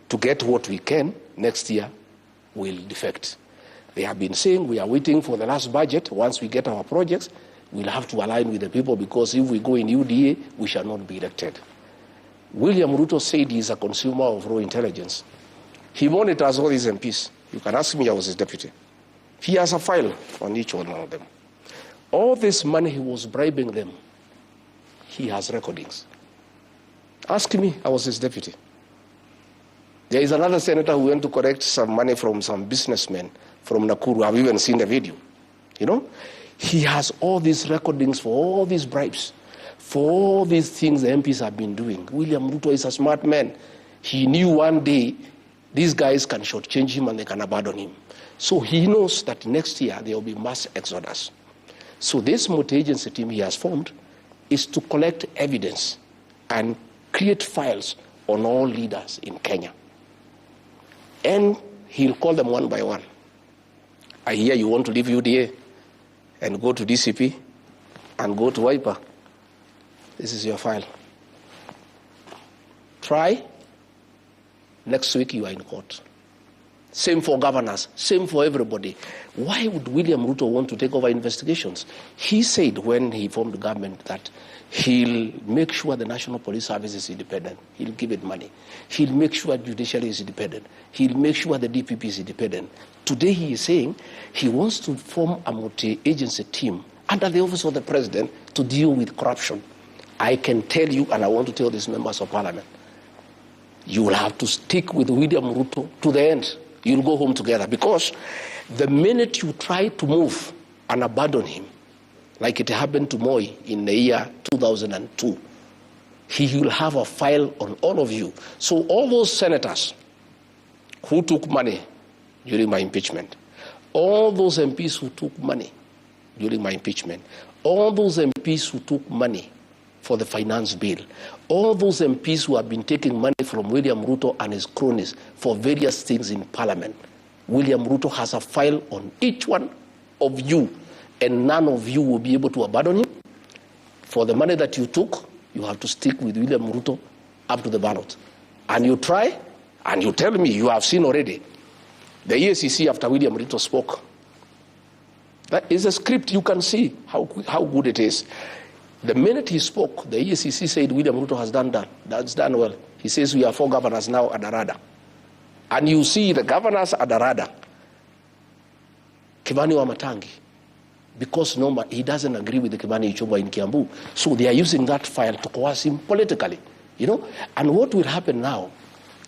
to get what we can next year will defect. They have been saying we are waiting for the last budget. Once we get our projects, we'll have to align with the people, because if we go in UDA, we shall not be elected. William Ruto said he is a consumer of raw intelligence. He monitors all these MPs. You can ask me, I was his deputy. He has a file on each one of them. All this money he was bribing them, he has recordings. Ask me, I was his deputy. There is another senator who went to collect some money from some businessmen from Nakuru. I've even seen the video. You know, he has all these recordings for all these bribes, for all these things the MPs have been doing. William Ruto is a smart man. He knew one day these guys can shortchange him and they can abandon him. So he knows that next year there will be mass exodus. So this multi-agency team he has formed is to collect evidence and create files on all leaders in Kenya. And he'll call them one by one. I hear you want to leave UDA and go to DCP and go to Wiper. This is your file. Try. Next week you are in court. Same for governors, same for everybody. Why would William Ruto want to take over investigations? He said when he formed the government that he'll make sure the National Police Service is independent. He'll give it money. He'll make sure judiciary is independent. He'll make sure the DPP is independent. Today he is saying he wants to form a multi-agency team under the office of the president to deal with corruption. I can tell you, and I want to tell these members of parliament, you will have to stick with William Ruto to the end. You'll go home together, because the minute you try to move and abandon him, like it happened to Moi in the year 2002, he will have a file on all of you. So all those senators who took money during my impeachment, all those MPs who took money during my impeachment, all those MPs who took money for the finance bill, all those MPs who have been taking money from William Ruto and his cronies for various things in parliament, William Ruto has a file on each one of you, and none of you will be able to abandon him. For the money that you took, you have to stick with William Ruto up to the ballot. And you try, and you tell me, you have seen already, the EACC after William Ruto spoke. That is a script, you can see how good it is. The minute he spoke, the EACC said William Ruto has done that. That's done well. He says we are 4 governors now at the radar. And you see the governors at the radar, Kimani Wamatangi, because he doesn't agree with the Kimani Ichung'wah in Kiambu. So they are using that file to coerce him politically, you know. And what will happen now,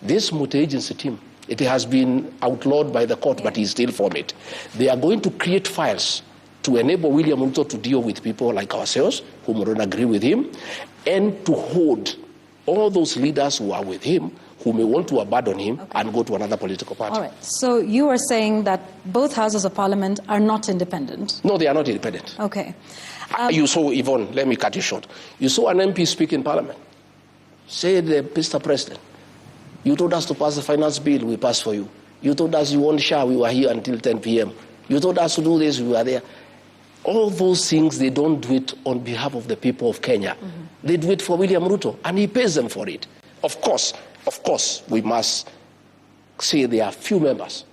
this multi-agency team, it has been outlawed by the court, but he's still for it. They are going to create files to enable William Ruto to deal with people like ourselves who don't agree with him, and to hold all those leaders who are with him who may want to abandon him and go to another political party. All right. So you are saying that both houses of parliament are not independent? No, they are not independent. Okay. You saw, Yvonne, let me cut you short. You saw an MP speak in parliament. Said, Mr. President, you told us to pass the finance bill, we passed for you. You told us you want SHA, we were here until 10 p.m. You told us to do this, we were there. All those things, they don't do it on behalf of the people of Kenya. They do it for William Ruto, and he pays them for it. Of course, we must say there are few members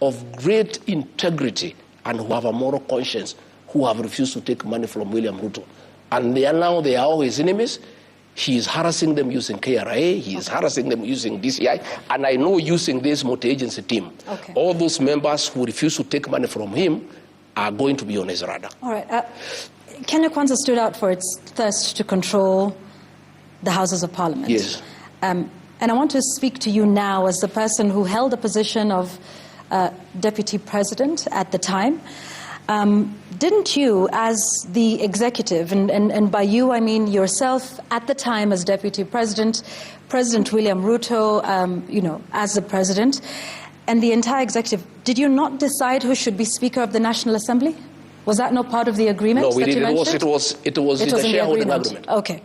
of great integrity and who have a moral conscience who have refused to take money from William Ruto. And they are all his enemies. He is harassing them using KRA, he is harassing them using DCI, and I know using this multi-agency team. All those members who refuse to take money from him are going to be on his radar. All right. Kenya Kwanza stood out for its thirst to control the Houses of Parliament. Yes. And I want to speak to you now as the person who held the position of Deputy President at the time. Didn't you, as the executive, and by you I mean yourself at the time as Deputy President, President William Ruto, as the President, and the entire executive, did you not decide who should be Speaker of the National Assembly? Was that not part of the agreement? No, we didn't. It was in the shareholding agreement. Okay.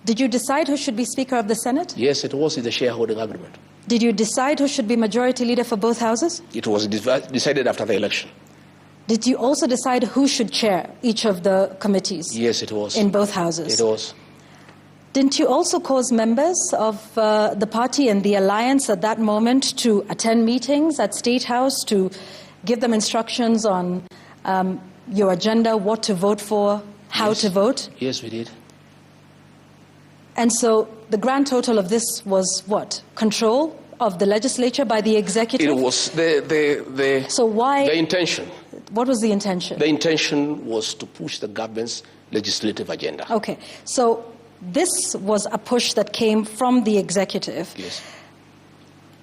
Did you decide who should be Speaker of the Senate? Yes, it was in the shareholding agreement. Did you decide who should be Majority Leader for both houses? It was decided after the election. Did you also decide who should chair each of the committees? Yes, it was. In both houses? It was. Didn't you also cause members of the party and the alliance at that moment to attend meetings at State House, to give them instructions on your agenda, what to vote for, how to vote? Yes, we did. And so the grand total of this was what? Control of the legislature by the executive? It was So why? The intention. What was the intention? The intention was to push the government's legislative agenda. Okay, so this was a push that came from the executive. Yes.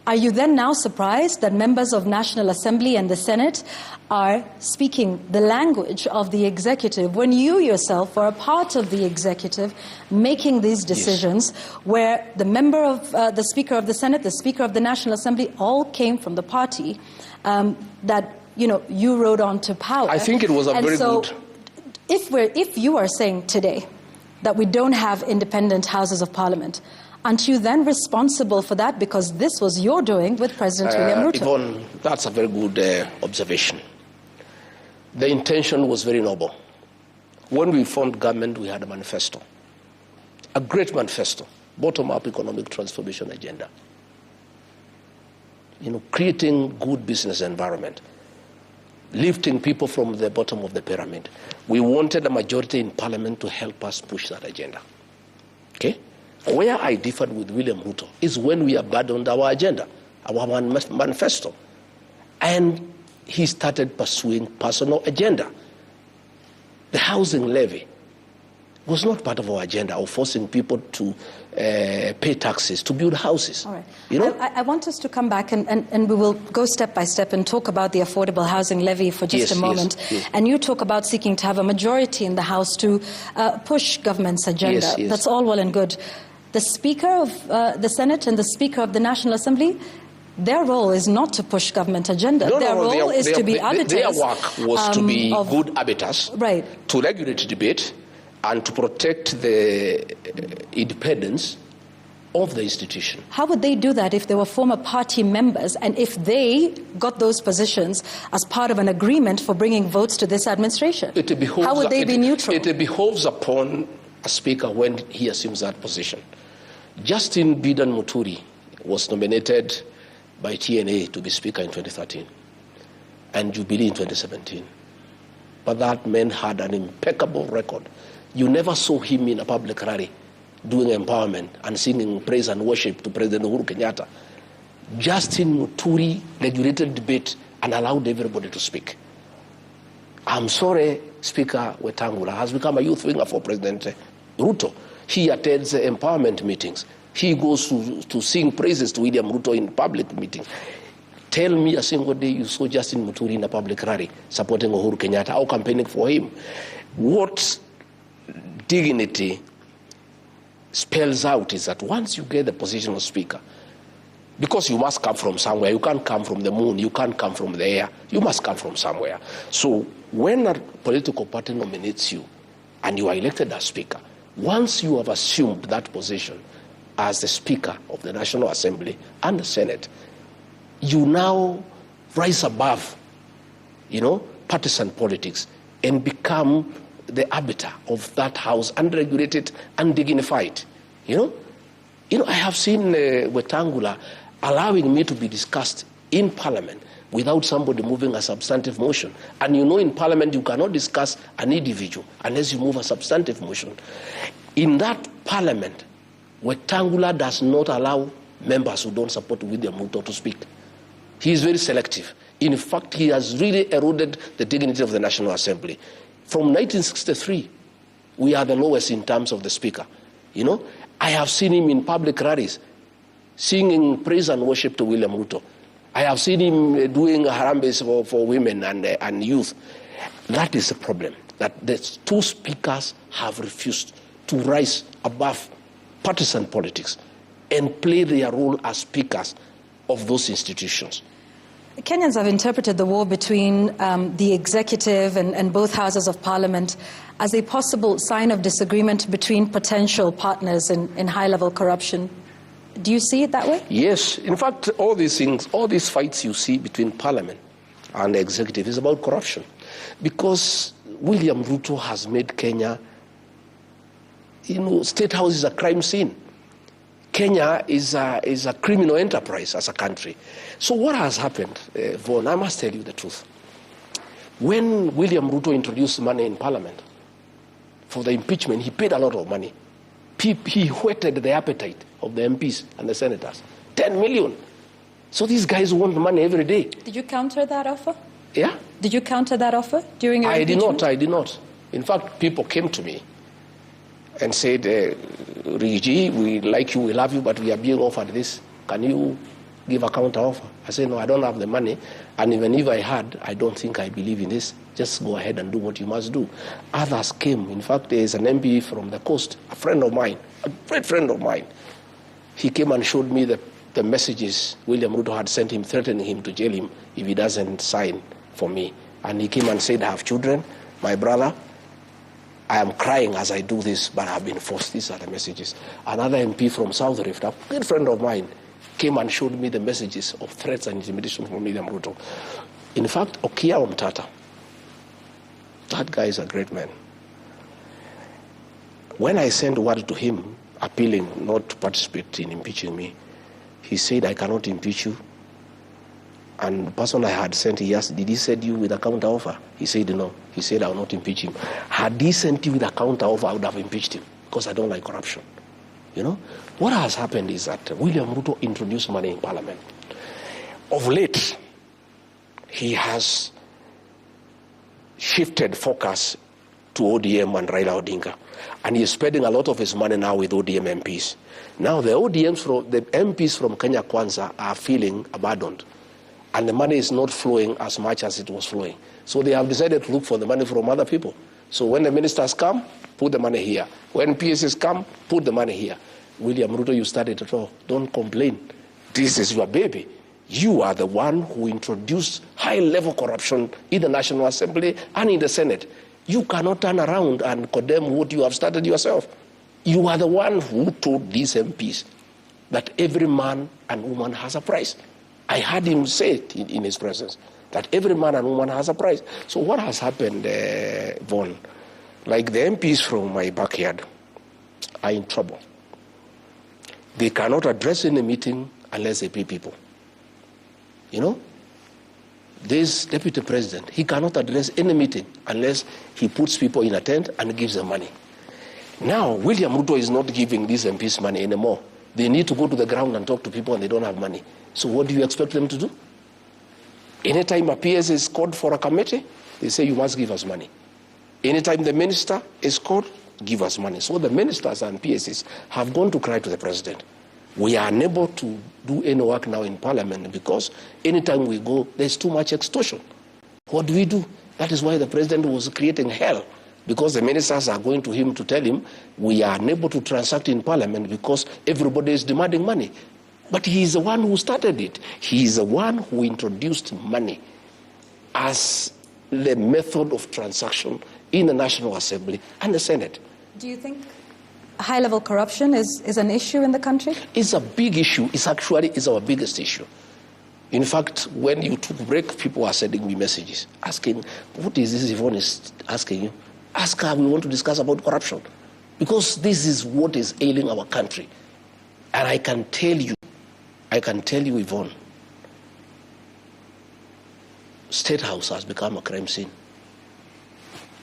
Are you then now surprised that members of National Assembly and the Senate are speaking the language of the executive when you yourself are a part of the executive making these decisions, where the member of the Speaker of the Senate, the Speaker of the National Assembly, all came from the party that you rode on to power? I think it was a very good. If you are saying today that we don't have independent houses of parliament, aren't you then responsible for that? Because this was your doing with President William Ruto. Yvonne, that's a very good observation. The intention was very noble. When we formed government, we had a manifesto, a great manifesto, bottom-up economic transformation agenda. Creating good business environment, lifting people from the bottom of the pyramid. We wanted a majority in parliament to help us push that agenda. Okay? Where I differed with William Ruto is when we abandoned our agenda, our manifesto. And he started pursuing personal agenda. The housing levy was not part of our agenda of forcing people to pay taxes to build houses. All right. I want us to come back and we will go step by step and talk about the affordable housing levy for just a moment. Yes. And you talk about seeking to have a majority in the House to push government's agenda. Yes. That's all well and good. The Speaker of the Senate and the Speaker of the National Assembly, their role is not to push government agenda. Their role is to be arbiters. Their work was to be good arbiters, right, to regulate debate and to protect the independence of the institution. How would they do that if they were former party members and if they got those positions as part of an agreement for bringing votes to this administration? How would they be neutral? It behoves upon a speaker when he assumes that position. Justin Bidan Muturi was nominated by TNA to be speaker in 2013 and Jubilee in 2017. But that man had an impeccable record. You never saw him in a public rally doing empowerment and singing praise and worship to President Uhuru Kenyatta. Justin Muturi regulated debate and allowed everybody to speak. I'm sorry, Speaker Wetangula has become a youth winger for President Ruto. He attends empowerment meetings. He goes to sing praises to William Ruto in public meetings. Tell me a single day you saw Justin Muturi in a public rally supporting Uhuru Kenyatta or campaigning for him. What dignity spells out is that once you get the position of speaker, because you must come from somewhere, you can't come from the moon, you can't come from the air, you must come from somewhere. So when a political party nominates you and you are elected as speaker, once you have assumed that position as the Speaker of the National Assembly and the Senate, you now rise above, partisan politics and become the arbiter of that house, unregulated and dignified. I have seen Wetangula allowing me to be discussed in Parliament without somebody moving a substantive motion. And in Parliament you cannot discuss an individual unless you move a substantive motion. In that Parliament, Wetangula does not allow members who don't support William Ruto to speak. He is very selective. In fact, he has really eroded the dignity of the National Assembly. From 1963, we are the lowest in terms of the speaker. I have seen him in public rallies singing praise and worship to William Ruto. I have seen him doing harambes for women and youth. That is the problem, that the two speakers have refused to rise above partisan politics and play their role as speakers of those institutions. Kenyans have interpreted the war between the executive and both houses of parliament as a possible sign of disagreement between potential partners in high-level corruption. Do you see it that way? Yes. In fact, all these things, all these fights you see between parliament and the executive is about corruption. Because William Ruto has made Kenya State House is a crime scene. Kenya is a criminal enterprise as a country. So what has happened, Vaughan, I must tell you the truth. When William Ruto introduced money in Parliament for the impeachment, he paid a lot of money. He whetted the appetite of the MPs and the senators. 10 million. So these guys want money every day. Did you counter that offer? Yeah. Did you counter that offer during your impeachment? I did not. In fact, people came to me and said, Rigathi, we like you, we love you, but we are being offered this. Can you give a counter offer? I said, no, I don't have the money. And even if I had, I don't think I believe in this. Just go ahead and do what you must do. Others came. In fact, there is an MP from the coast, a friend of mine, a great friend of mine. He came and showed me the messages William Ruto had sent him, threatening him to jail him if he doesn't sign for me. And he came and said, I have children, my brother, I am crying as I do this, but I have been forced. These are the messages. Another MP from South Rift, a good friend of mine, came and showed me the messages of threats and intimidation from William Ruto. In fact, Okia Omtata, that guy is a great man. When I sent word to him appealing not to participate in impeaching me, he said, I cannot impeach you. And the person I had sent, he asked, did he send you with a counter offer? He said, no. He said, I will not impeach him. Had he sent you with a counter offer, I would have impeached him because I don't like corruption. What has happened is that William Ruto introduced money in Parliament. Of late, he has shifted focus to ODM and Raila Odinga. And he is spending a lot of his money now with ODM MPs. Now the MPs from Kenya Kwanza are feeling abandoned. And the money is not flowing as much as it was flowing. So they have decided to look for the money from other people. So when the ministers come, put the money here. When PSs come, put the money here. William Ruto, you started it all. Don't complain. This is your baby. You are the one who introduced high-level corruption in the National Assembly and in the Senate. You cannot turn around and condemn what you have started yourself. You are the one who told these MPs that every man and woman has a price. I heard him say it in his presence, that every man and woman has a price. So what has happened, Vaughan? Like the MPs from my backyard are in trouble. They cannot address any meeting unless they pay people. This deputy president, he cannot address any meeting unless he puts people in a tent and gives them money. Now, William Ruto is not giving these MPs money anymore. They need to go to the ground and talk to people and they don't have money. So what do you expect them to do? Anytime a PS is called for a committee, they say you must give us money. Anytime the minister is called, give us money. So the ministers and PSs have gone to cry to the president. We are unable to do any work now in Parliament because anytime we go, there's too much extortion. What do we do? That is why the president was creating hell, because the ministers are going to him to tell him we are unable to transact in Parliament because everybody is demanding money. But he is the one who started it. He is the one who introduced money as the method of transaction in the National Assembly and the Senate. Do you think high-level corruption is an issue in the country? It's a big issue. It's our biggest issue. In fact, when you took a break, people are sending me messages asking, what is this Yvonne is asking you? Ask her, we want to discuss about corruption. Because this is what is ailing our country. And I can tell you, Yvonne, State House has become a crime scene.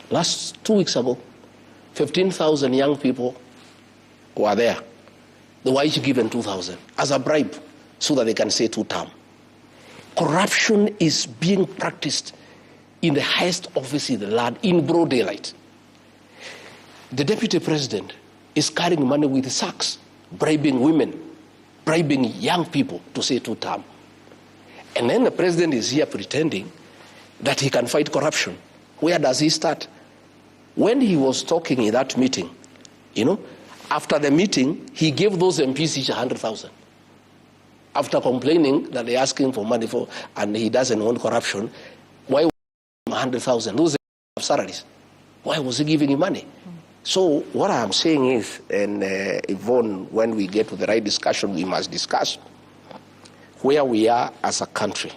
Last 2 weeks ago, 15,000 young people were there. They were each given 2,000 as a bribe so that they can say 2-term. Corruption is being practiced in the highest office in the land in broad daylight. The deputy president is carrying money with sacks, bribing women, bribing young people to say 2-term. And then the president is here pretending that he can fight corruption. Where does he start? When he was talking in that meeting, after the meeting, he gave those MPs each 100,000. After complaining that they're asking for money and he doesn't want corruption, why was he 100,000? Those have salaries. Why was he giving him money? So what I'm saying is, and Yvonne, when we get to the right discussion, we must discuss where we are as a country.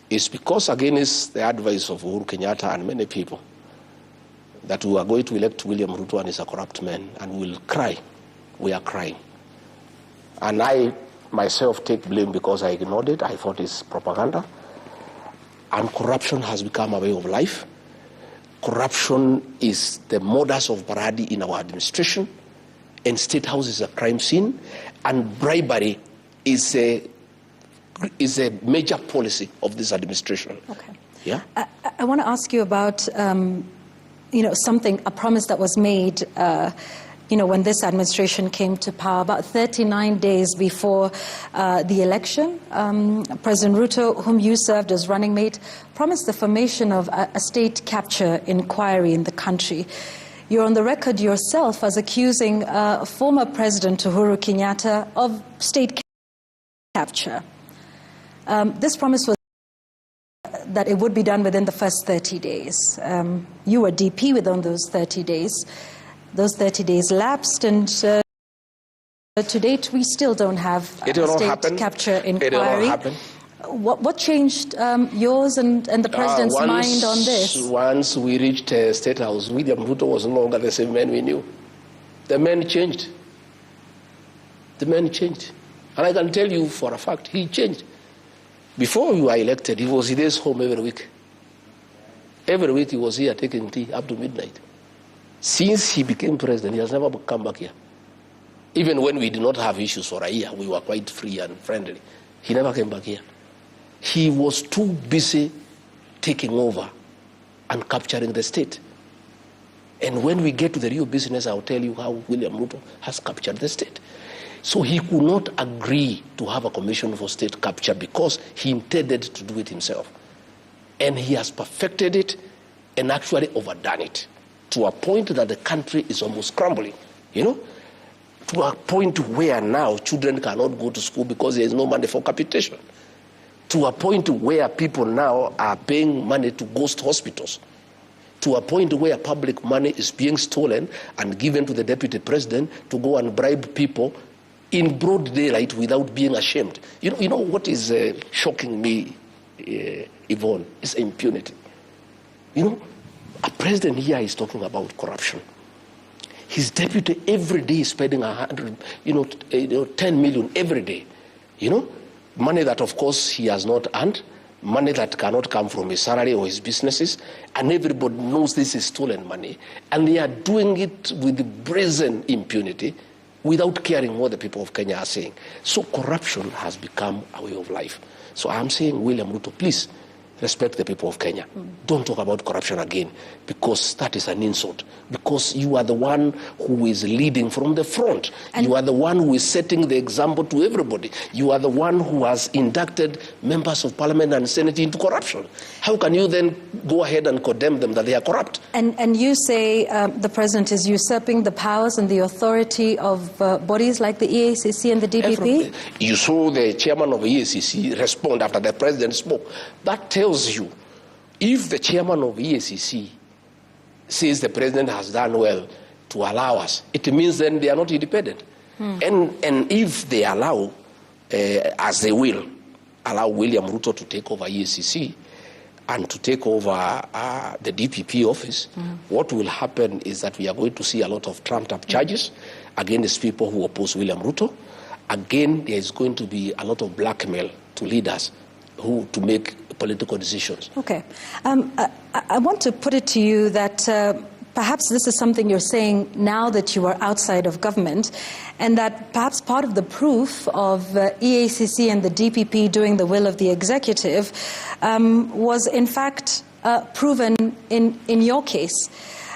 It's because against the advice of Uhuru Kenyatta and many people, that we are going to elect William Ruto and he's a corrupt man, and we will cry. We are crying. And I myself take blame because I ignored it. I thought it's propaganda. And corruption has become a way of life. Corruption is the modus operandi in our administration, and State House is a crime scene, and bribery is a major policy of this administration. Okay. Yeah. I want to ask you about, a promise that was made, when this administration came to power, about 39 days before the election. President Ruto, whom you served as running mate, promised the formation of a state capture inquiry in the country. You're on the record yourself as accusing former President Uhuru Kenyatta of state capture. This promise was that it would be done within the first 30 days. You were DP within those 30 days. Those 30 days lapsed, and to date, we still don't have a state capture inquiry. It will not happen. What changed yours and the president's mind on this? Once we reached State House, William Ruto was no longer the same man we knew. The man changed. The man changed. And I can tell you for a fact, he changed. Before we were elected, he was in his home every week. Every week he was here taking tea up to midnight. Since he became president, he has never come back here. Even when we did not have issues for a year, we were quite free and friendly. He never came back here. He was too busy taking over and capturing the state. And when we get to the real business, I'll tell you how William Ruto has captured the state. So he could not agree to have a commission for state capture because he intended to do it himself. And he has perfected it and actually overdone it to a point that the country is almost crumbling, to a point where now children cannot go to school because there is no money for capitation, to a point where people now are paying money to ghost hospitals, to a point where public money is being stolen and given to the deputy president to go and bribe people in broad daylight without being ashamed. You know what is shocking me, Yvonne, is impunity. A president here is talking about corruption. His deputy every day is spending 10 million every day. Money that of course he has not earned, money that cannot come from his salary or his businesses, and everybody knows this is stolen money. And they are doing it with brazen impunity without caring what the people of Kenya are saying. So corruption has become a way of life. So I'm saying, William Ruto, please respect the people of Kenya. Don't talk about corruption again, because that is an insult. Because you are the one who is leading from the front. And you are the one who is setting the example to everybody. You are the one who has inducted members of parliament and senate into corruption. How can you then go ahead and condemn them that they are corrupt? And you say the president is usurping the powers and the authority of bodies like the EACC and the DPP? You saw the chairman of the EACC respond after the president spoke. That tells you, if the chairman of EACC says the president has done well to allow us, it means then they are not independent. And if they allow, as they will, allow William Ruto to take over EACC and to take over the DPP office, what will happen is that we are going to see a lot of trumped-up charges against people who oppose William Ruto. Again, there is going to be a lot of blackmail to leaders to make political decisions. Okay. I want to put it to you that perhaps this is something you're saying now that you are outside of government, and that perhaps part of the proof of EACC and the DPP doing the will of the executive was in fact proven in your case.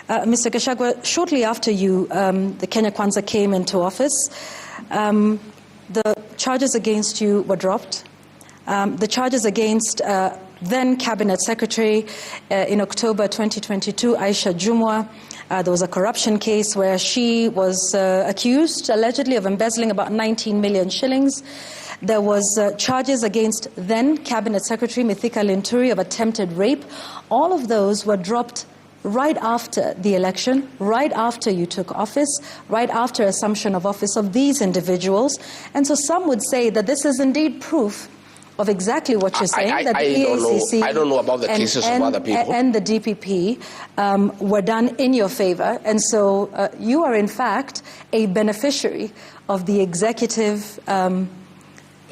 Mr. Gachagua, shortly after the Kenya Kwanza came into office, the charges against you were dropped. The charges against then Cabinet Secretary in October 2022, Aisha Jumwa, there was a corruption case where she was accused, allegedly, of embezzling about 19 million shillings. There was charges against then Cabinet Secretary Mithika Linturi of attempted rape. All of those were dropped right after the election, right after you took office, right after assumption of office of these individuals. And so some would say that this is indeed proof of exactly what you're saying, that the EACC I don't know about the cases of other people. And the DPP were done in your favor. And so you are, in fact, a beneficiary of the executive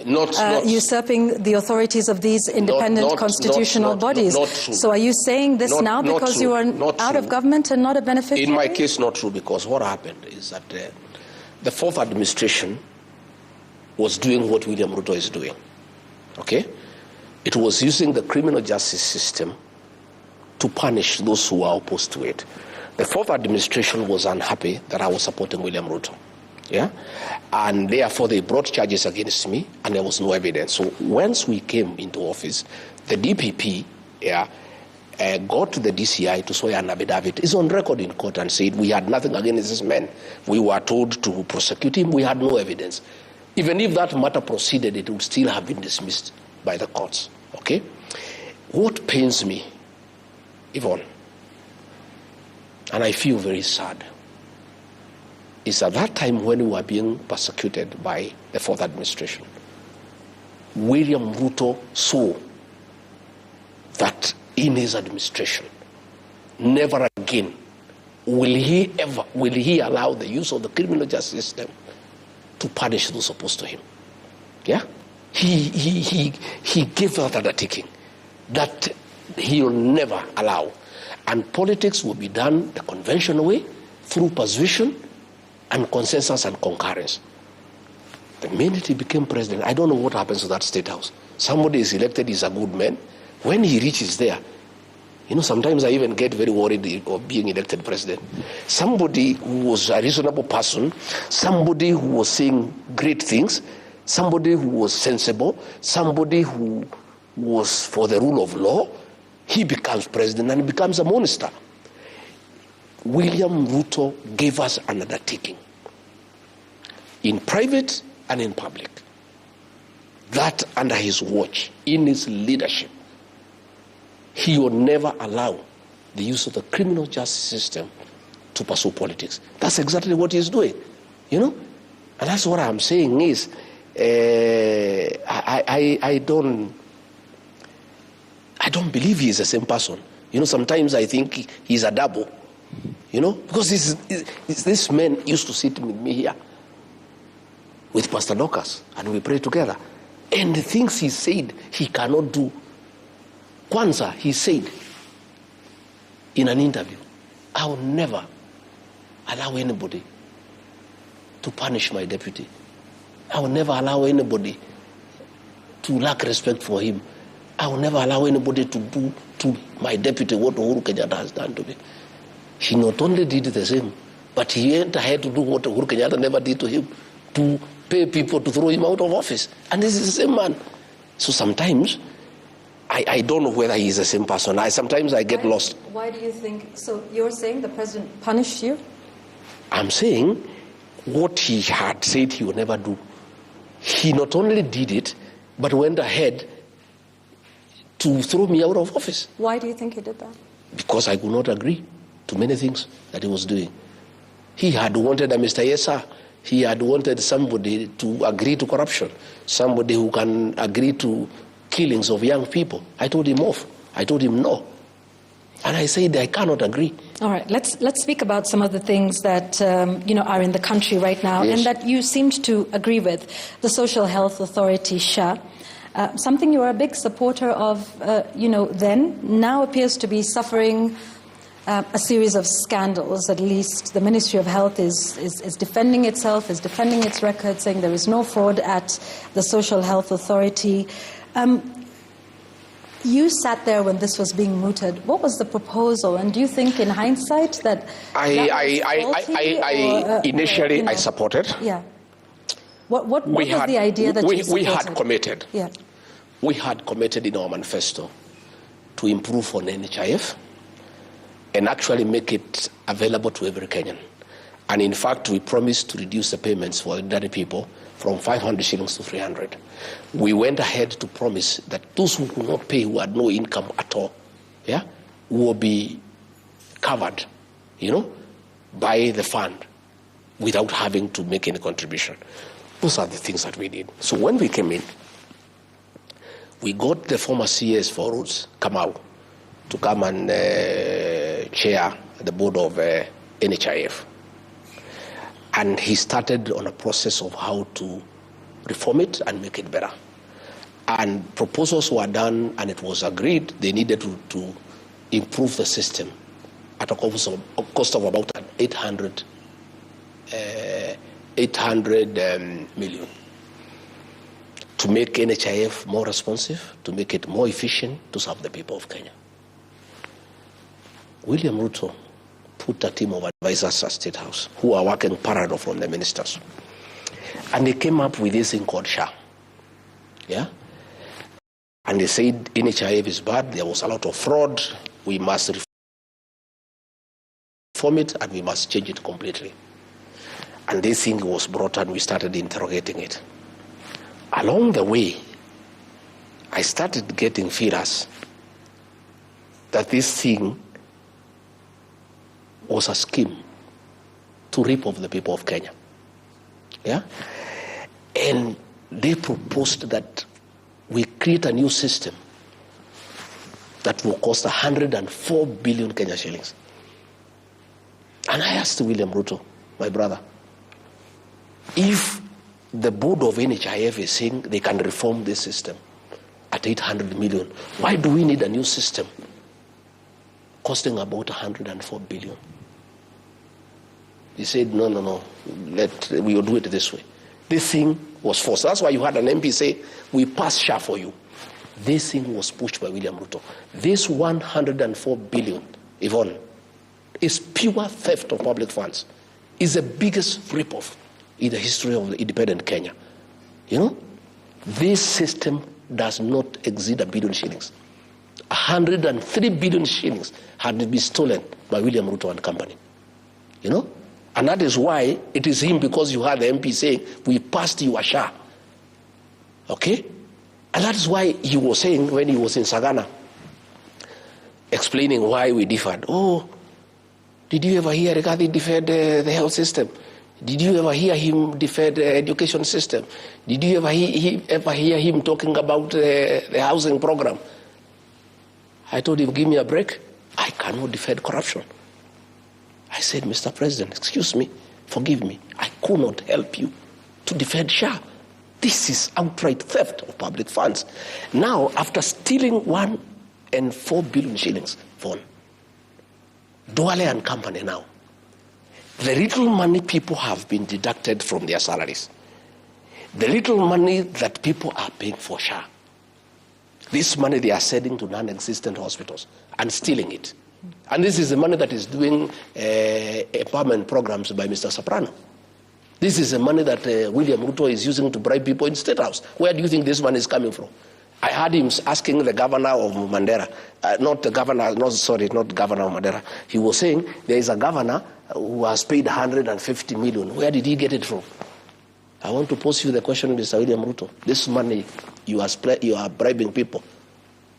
usurping the authorities of these independent constitutional bodies. Not true. So are you saying this now because you are out of government and not a beneficiary? In my case, not true, because what happened is that the fourth administration was doing what William Ruto is doing. Okay? It was using the criminal justice system to punish those who are opposed to it. The fourth administration was unhappy that I was supporting William Ruto. Yeah? And therefore they brought charges against me and there was no evidence. So once we came into office, the DPP got to the DCI to swear an affidavit. It's on record in court and said we had nothing against this man. We were told to prosecute him. We had no evidence. Even if that matter proceeded, it would still have been dismissed by the courts. Okay? What pains me, Yvonne, and I feel very sad, is at that time when we were being persecuted by the fourth administration, William Ruto saw that in his administration, never again will he allow the use of the criminal justice system to punish those opposed to him. Yeah? He gave that undertaking that he will never allow. And politics will be done the conventional way, through persuasion and consensus and concurrence. The minute he became president, I don't know what happens to that state house. Somebody is elected, he's a good man. When he reaches there, sometimes I even get very worried of being elected president. Somebody who was a reasonable person, somebody who was saying great things, somebody who was sensible, somebody who was for the rule of law, he becomes president and becomes a monster. William Ruto gave us an undertaking, in private and in public, that under his watch, in his leadership, he will never allow the use of the criminal justice system to pursue politics. That's exactly what he's doing, And that's what I'm saying is, I don't believe he is the same person. Sometimes I think he's a double. Because this man used to sit with me here with Pastor Dorcas and we pray together. And the things he said he cannot do. Kwanzaa, he said in an interview, I will never allow anybody to punish my deputy. I will never allow anybody to lack respect for him. I will never allow anybody to do to my deputy what Uhuru Kenyatta has done to me. He not only did the same, but he went ahead to do what Uhuru Kenyatta never did to him, to pay people to throw him out of office. And this is the same man. So sometimes, I don't know whether he's the same person. Sometimes I get lost. Why do you think, so you're saying the president punished you? I'm saying what he had said he would never do. He not only did it, but went ahead to throw me out of office. Why do you think he did that? Because I could not agree to many things that he was doing. He had wanted a Mr. Yesa. He had wanted somebody to agree to corruption, somebody who can agree to killings of young people. I told him off. I told him no. And I said I cannot agree. All right, let's speak about some of the things that are in the country right now, yes, and that you seemed to agree with. The Social Health Authority, SHA, something you were a big supporter of, then, now appears to be suffering a series of scandals. At least the Ministry of Health is defending itself, is defending its record, saying there is no fraud at the Social Health Authority. You sat there when this was being mooted. What was the proposal? And do you think, in hindsight, that initially I supported. Yeah. What was the idea that you supported? We had committed. Yeah. We had committed in our manifesto to improve on NHIF and actually make it available to every Kenyan. And in fact, we promised to reduce the payments for ordinary people from 500 shillings to 300. We went ahead to promise that those who could not pay, who had no income at all, will be covered, by the fund without having to make any contribution. Those are the things that we did. So when we came in, we got the former CS for roads, Kamau, to come and chair the board of NHIF. And he started on a process of how to reform it and make it better. And proposals were done, and it was agreed they needed to improve the system at a cost of about 800 million, to make NHIF more responsive, to make it more efficient, to serve the people of Kenya. William Ruto put a team of advisors at State House who are working parallel from the ministers. And they came up with this thing called SHA. Yeah? And they said NHIF is bad, there was a lot of fraud, we must reform it and we must change it completely. And this thing was brought and we started interrogating it. Along the way, I started getting feelers that this thing was a scheme to rip off the people of Kenya. Yeah? And they proposed that we create a new system that will cost 104 billion Kenya shillings. And I asked William Ruto, my brother, if the board of NHIF is saying they can reform this system at 800 million, why do we need a new system costing about 104 billion? He said, no, we will do it this way. This thing was forced. That's why you had an MP say, we pass SHA for you. This thing was pushed by William Ruto. This 104 billion, Yvonne, is pure theft of public funds. It's the biggest rip-off in the history of the independent Kenya. You know, this system does not exceed 1 billion shillings. 103 billion shillings had been stolen by William Ruto and company. You know? And that is why it is him, because you had the MP saying, we passed you a SHA. Okay? And that is why he was saying when he was in Sagana, explaining why we deferred. Oh, did you ever hear Rigathi deferred the health system? Did you ever hear him defer the education system? Did you ever hear him talking about the housing program? I told him, give me a break. I cannot defend corruption. I said, Mr. President, excuse me, forgive me. I could not help you to defend SHA. This is outright theft of public funds. Now, after stealing 104 billion shillings from Duale and company now, the little money people have been deducted from their salaries, the little money that people are paying for SHA, this money they are sending to non-existent hospitals and stealing it. And this is the money that is doing empowerment programs by Mr. Soprano. This is the money that William Ruto is using to bribe people in State House. Where do you think this money is coming from? I heard him asking the governor of Mandera, not governor of Mandera. He was saying there is a governor who has paid 150 million. Where did he get it from? I want to pose you the question, Mr. William Ruto. This money you are bribing people.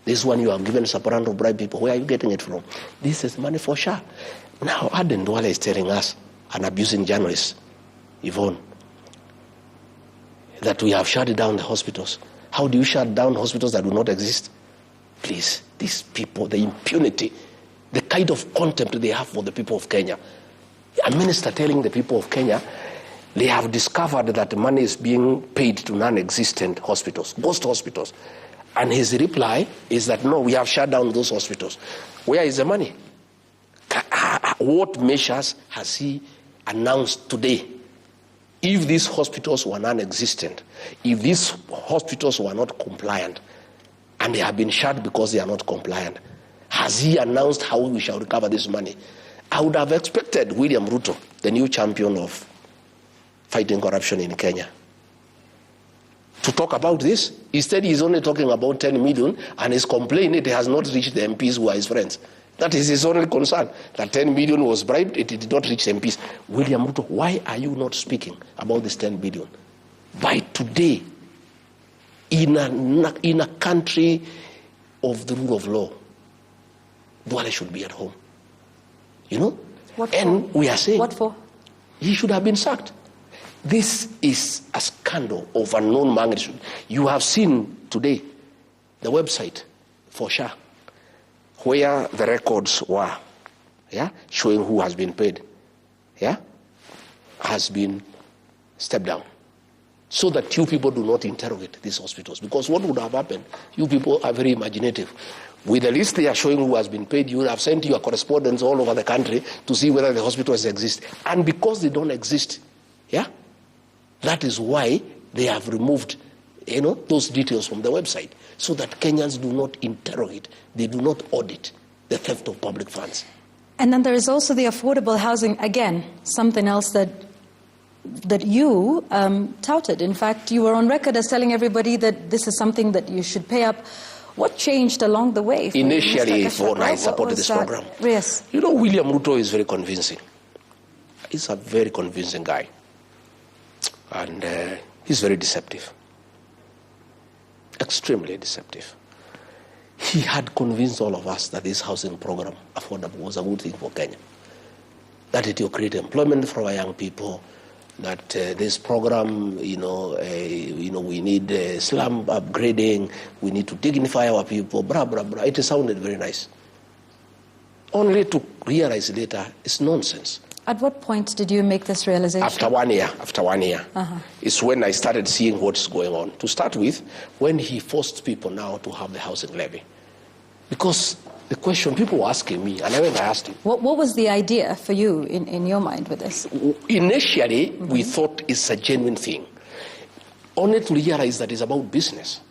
This one you have given Soprano to bribe people. Where are you getting it from? This is money for SHA. Now Aden Duale is telling us, and abusing journalists, Yvonne, that we have shut down the hospitals. How do you shut down hospitals that do not exist? Please, these people, the impunity, the kind of contempt they have for the people of Kenya. A minister telling the people of Kenya they have discovered that money is being paid to non-existent hospitals, ghost hospitals. And his reply is that, no, we have shut down those hospitals. Where is the money? What measures has he announced today? If these hospitals were non-existent, if these hospitals were not compliant, and they have been shut because they are not compliant, has he announced how we shall recover this money? I would have expected William Ruto, the new champion of fighting corruption in Kenya, to talk about this. Instead, he's only talking about 10 million, and he's complaining it has not reached the MPs who are his friends. That is his only concern, that 10 billion was bribed, it did not reach MPs. William Ruto, why are you not speaking about this 10 billion? By today, in a country of the rule of law, Duale should be at home. You know? What and for? We are saying, what for? He should have been sacked. This is a scandal of unknown magnitude. You have seen today the website for SHA, where the records were, showing who has been paid, has been stepped down, so that you people do not interrogate these hospitals. Because what would have happened, you people are very imaginative. With the list they are showing who has been paid, you would have sent your correspondents all over the country to see whether the hospitals exist. And because they don't exist, that is why they have removed those details from the website, so that Kenyans do not interrogate, they do not audit the theft of public funds. And then there is also the affordable housing, again, something else that you touted. In fact, you were on record as telling everybody that this is something that you should pay up. What changed along the way? Initially, when I supported this program. Yes. William Ruto is very convincing. He's a very convincing guy. And he's very deceptive. Extremely deceptive. He had convinced all of us that this housing program, affordable, was a good thing for Kenya. That it will create employment for our young people. That this program, we need slum upgrading, we need to dignify our people, blah, blah, blah. It sounded very nice. Only to realize later, it's nonsense. At what point did you make this realization? After one year. It's when I started seeing what's going on. To start with, when he forced people now to have the housing levy. Because the question people were asking me, and I asked him. What was the idea for you in your mind with this? Initially, we thought it's a genuine thing. Only to realize that it's about business.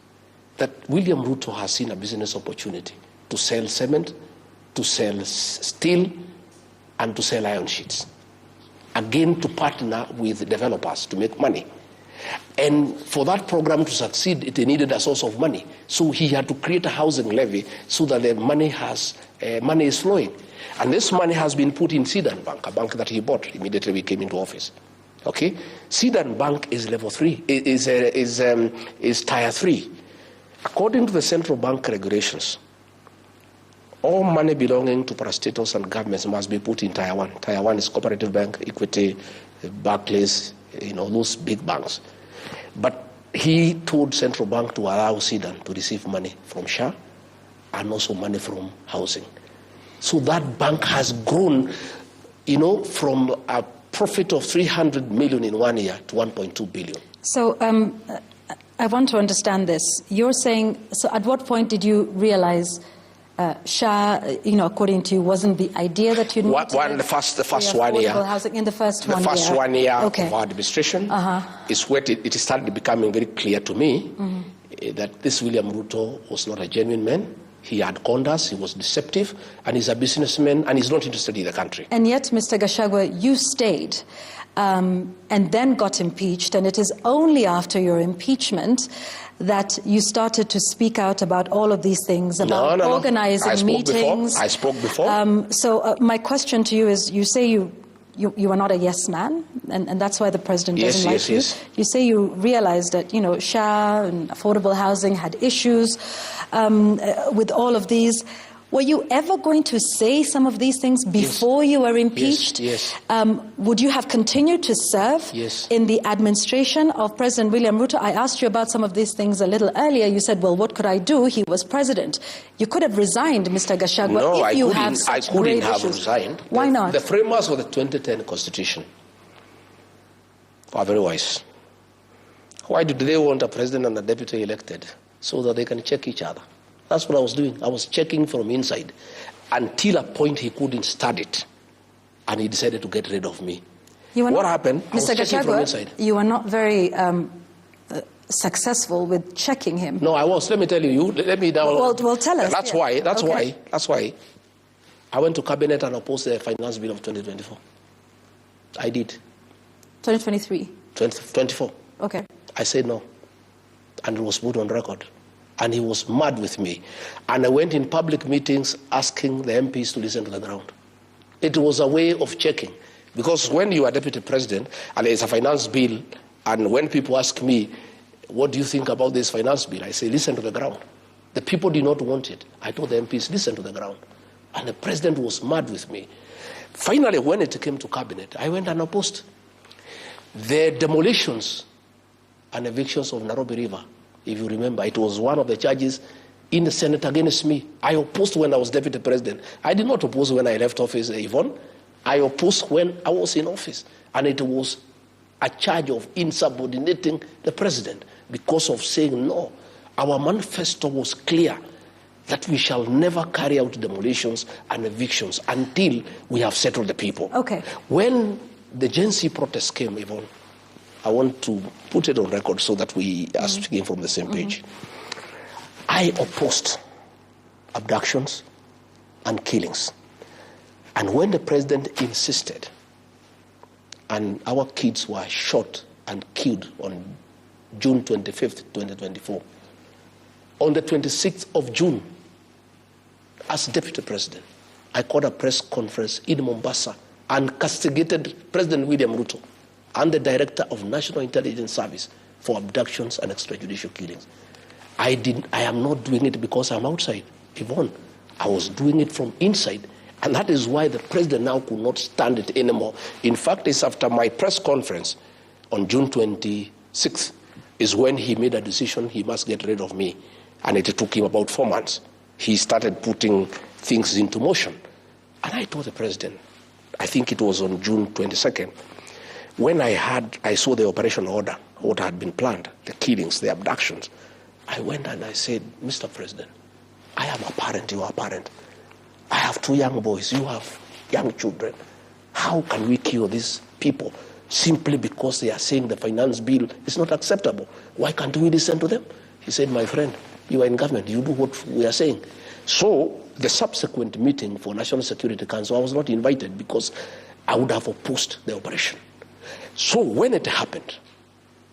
That William Ruto has seen a business opportunity to sell cement, to sell steel, and to sell iron sheets. Again, to partner with developers to make money. And for that program to succeed, it needed a source of money. So he had to create a housing levy so that the money is flowing. And this money has been put in Sidan Bank, a bank that he bought immediately we came into office. Okay? Sidan Bank is level 3, is tier 3. According to the central bank regulations, all money belonging to parastatals and governments must be put in tier 1. Tier 1 is Cooperative Bank, Equity, Barclays, those big banks. But he told central bank to allow Sidan to receive money from SHA and also money from housing. So that bank has grown, from a profit of 300 million in 1 year to 1.2 billion. So I want to understand this. You're saying, so at what point did you realize SHA, according to you, wasn't the idea that you needed the first 1 year. Housing in the first 1 year. The first 1 year of our administration is where it started becoming very clear to me that this William Ruto was not a genuine man. He had conned us, he was deceptive, and he's a businessman, and he's not interested in the country. And yet, Mr. Gachagua, you stayed and then got impeached, and it is only after your impeachment that you started to speak out about all of these things, about organizing meetings. I spoke before. So my question to you is, you say you are not a yes man, and that's why the president doesn't like you. Yes. You say you realized that, SHA and affordable housing had issues with all of these. Were you ever going to say some of these things before you were impeached? Yes. Would you have continued to serve in the administration of President William Ruto? I asked you about some of these things a little earlier. You said, well, what could I do? He was president. You could have resigned, Mr. Gachagua, if you have such great issues. I couldn't have resigned. Why not? The framers of the 2010 Constitution are very wise. Why did they want a president and a deputy elected? So that they can check each other. That's what I was doing. I was checking from inside until a point he couldn't stand it. And he decided to get rid of me. What happened? Mr. Gachagua, you were not very successful with checking him. No, I was. Let me tell you. Let me now. Well, tell us. That's why I went to cabinet and opposed the finance bill of 2024. I did. 2023? 2024. Okay. I said no. And it was put on record. And he was mad with me. And I went in public meetings asking the MPs to listen to the ground. It was a way of checking. Because when you are deputy president and there's a finance bill, and when people ask me, what do you think about this finance bill? I say, listen to the ground. The people did not want it. I told the MPs, listen to the ground. And the president was mad with me. Finally, when it came to cabinet, I went and opposed the demolitions and evictions of Nairobi River. If you remember, it was one of the charges in the Senate against me. I opposed when I was deputy president. I did not oppose when I left office, Yvonne. I opposed when I was in office. And it was a charge of insubordinating the president because of saying no. Our manifesto was clear that we shall never carry out demolitions and evictions until we have settled the people. Okay. When the Gen Z protests came, Yvonne, I want to put it on record so that we are speaking from the same page. I opposed abductions and killings. And when the president insisted, and our kids were shot and killed on June 25th, 2024, on the 26th of June, as deputy president, I called a press conference in Mombasa and castigated President William Ruto and the Director of National Intelligence Service for abductions and extrajudicial killings. I am not doing it because I'm outside, Yvonne. I was doing it from inside. And that is why the president now could not stand it anymore. In fact, it's after my press conference on June 26th is when he made a decision he must get rid of me. And it took him about 4 months. He started putting things into motion. And I told the president, I think it was on June 22nd, when I saw the operation order, what had been planned, the killings, the abductions, I went and I said, Mr. President, I am a parent, you are a parent. I have 2 young boys, you have young children. How can we kill these people simply because they are saying the finance bill is not acceptable? Why can't we listen to them? He said, my friend, you are in government, you do what we are saying. So the subsequent meeting for National Security Council, I was not invited because I would have opposed the operation. So when it happened,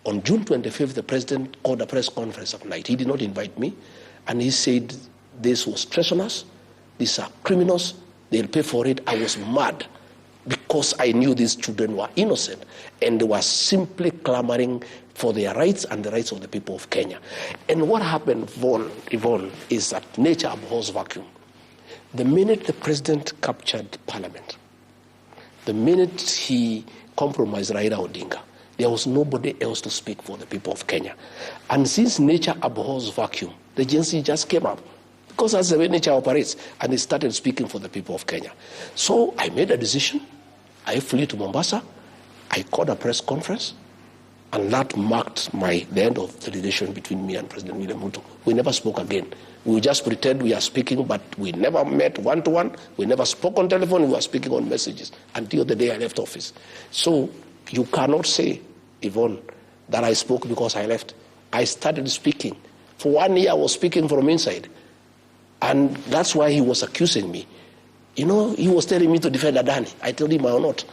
on June 25th, the president called a press conference at night. He did not invite me, and he said, this was treasonous, these are criminals, they'll pay for it. I was mad because I knew these children were innocent, and they were simply clamoring for their rights and the rights of the people of Kenya. And what happened, Yvonne, is that nature abhors vacuum. The minute the president captured parliament, the minute he compromised Raila Odinga, there was nobody else to speak for the people of Kenya. And since nature abhors vacuum, the Gen Z just came up, because that's the way nature operates, and they started speaking for the people of Kenya. So I made a decision. I flew to Mombasa. I called a press conference, and that marked the end of the relation between me and President William Ruto. We never spoke again. We just pretend we are speaking, but we never met one-to-one. We never spoke on telephone. We were speaking on messages until the day I left office. So you cannot say, Yvonne, that I spoke because I left. I started speaking. For 1 year, I was speaking from inside. And that's why he was accusing me. You know, he was telling me to defend Adani. I told him I will not.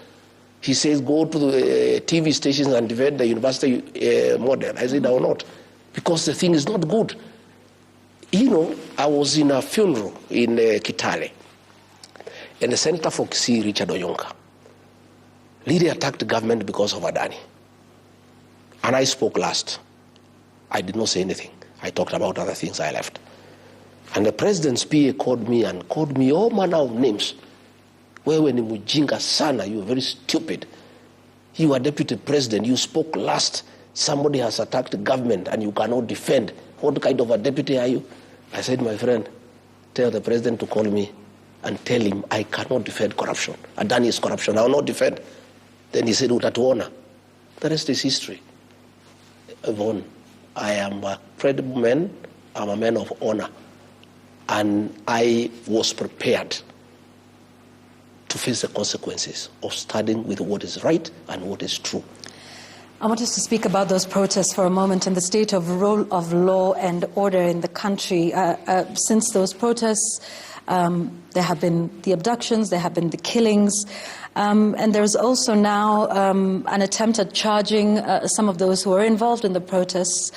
He says, go to the TV stations and defend the university model. I said, I will not. Because the thing is not good. You know, I was in a funeral in Kitale. And the Senator for Kisii, Richard Oyonka, really attacked the government because of Adani. And I spoke last. I did not say anything. I talked about other things. I left. And the president's PA called me all manner of names. Wewe ni mujinga sana, you are very stupid. You are deputy president, you spoke last. Somebody has attacked the government and you cannot defend. What kind of a deputy are you? I said, my friend, tell the president to call me and tell him I cannot defend corruption. Adani is corruption, I will not defend. Then he said, utatuona. The rest is history. Yvonne, I am a credible man, I'm a man of honor. And I was prepared to face the consequences of standing with what is right and what is true. I want us to speak about those protests for a moment and the state of rule of law and order in the country. Since those protests, there have been the abductions, there have been the killings, and there's also now an attempt at charging some of those who are involved in the protests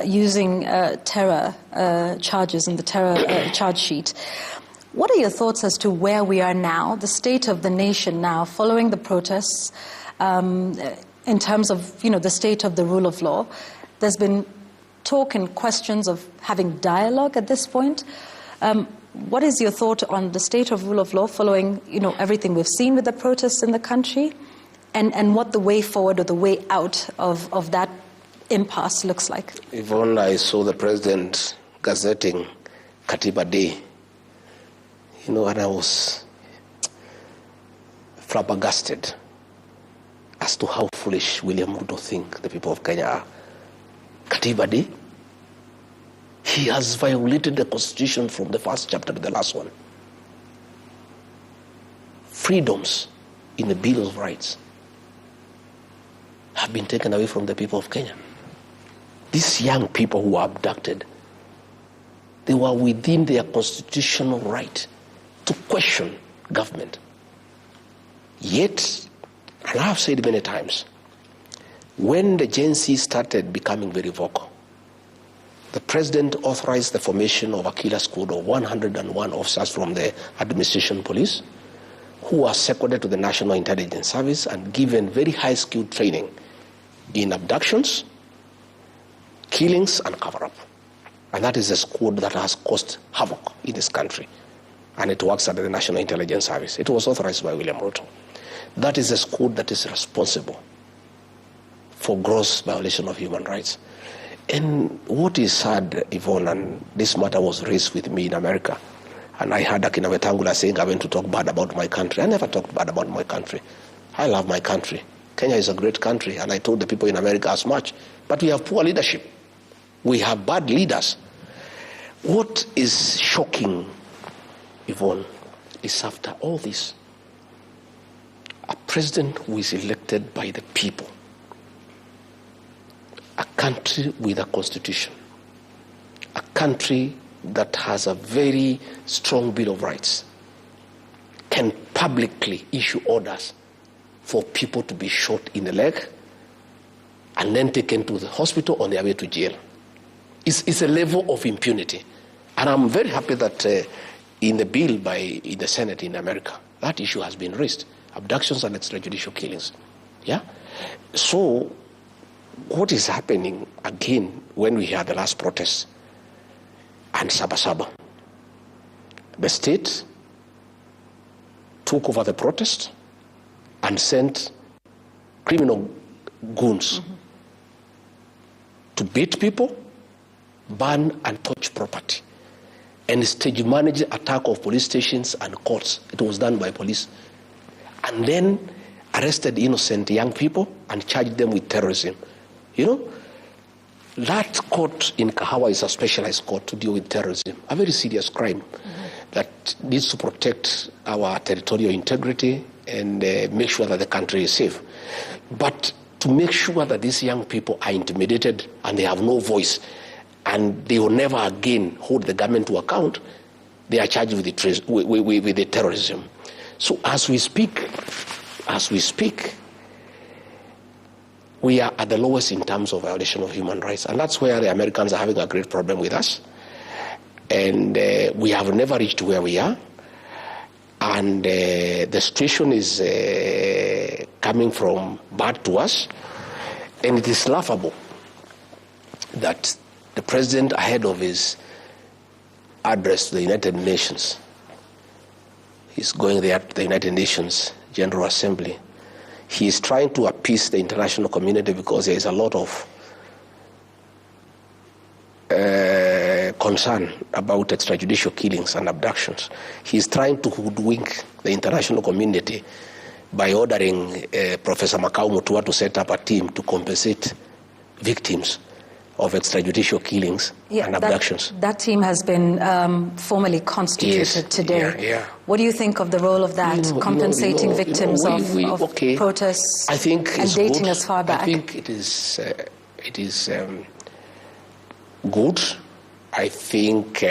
using terror charges in the terror charge sheet. What are your thoughts as to where we are now, the state of the nation now, following the protests, in terms of, the state of the rule of law? There's been talk and questions of having dialogue at this point. What is your thought on the state of rule of law following, everything we've seen with the protests in the country, and what the way forward or the way out of that impasse looks like? Yvonne, I saw the president gazetting Katiba Day, and I was flabbergasted as to how foolish William Ruto think the people of Kenya are. Katiba Day? He has violated the Constitution from the first chapter to the last one. Freedoms in the Bill of Rights have been taken away from the people of Kenya. These young people who were abducted, they were within their constitutional right to question government. Yet, and I have said many times, when the Gen Z started becoming very vocal, the president authorized the formation of a killer squad of 101 officers from the administration police who were seconded to the National Intelligence Service and given very high-skilled training in abductions, killings, and cover-up. And that is a squad that has caused havoc in this country. And it works under the National Intelligence Service. It was authorized by William Ruto. That is a squad that is responsible for gross violation of human rights. And what is sad, Yvonne, and this matter was raised with me in America, and I heard Akina Wetangula saying I went to talk bad about my country. I never talked bad about my country. I love my country. Kenya is a great country, and I told the people in America as much. But we have poor leadership. We have bad leaders. What is shocking, Yvonne, is after all this, a president who is elected by the people, a country with a constitution, a country that has a very strong Bill of Rights, can publicly issue orders for people to be shot in the leg and then taken to the hospital on their way to jail. It's a level of impunity. And I'm very happy that in the bill in the Senate in America, that issue has been raised. Abductions and extrajudicial killings. Yeah? So, what is happening again when we had the last protest and Sabasaba? The state took over the protest and sent criminal goons to beat people, burn and torch property, and stage manage attack of police stations and courts. It was done by police. And then arrested innocent young people and charged them with terrorism. That court in Kahawa is a specialized court to deal with terrorism, a very serious crime that needs to protect our territorial integrity and make sure that the country is safe. But to make sure that these young people are intimidated and they have no voice and they will never again hold the government to account, they are charged with the terrorism. So as we speak, we are at the lowest in terms of violation of human rights. And that's where the Americans are having a great problem with us. And we have never reached where we are. And the situation is coming from bad to us. And it is laughable that the president, ahead of his address to the United Nations, is going there to the United Nations General Assembly. He is trying to appease the international community because there is a lot of concern about extrajudicial killings and abductions. He is trying to hoodwink the international community by ordering Professor Makau Mutua to set up a team to compensate victims of extrajudicial killings and abductions. That team has been formally constituted today. Yeah. What do you think of the role of that, compensating victims of protests and dating good. as far back? I think it is good. I think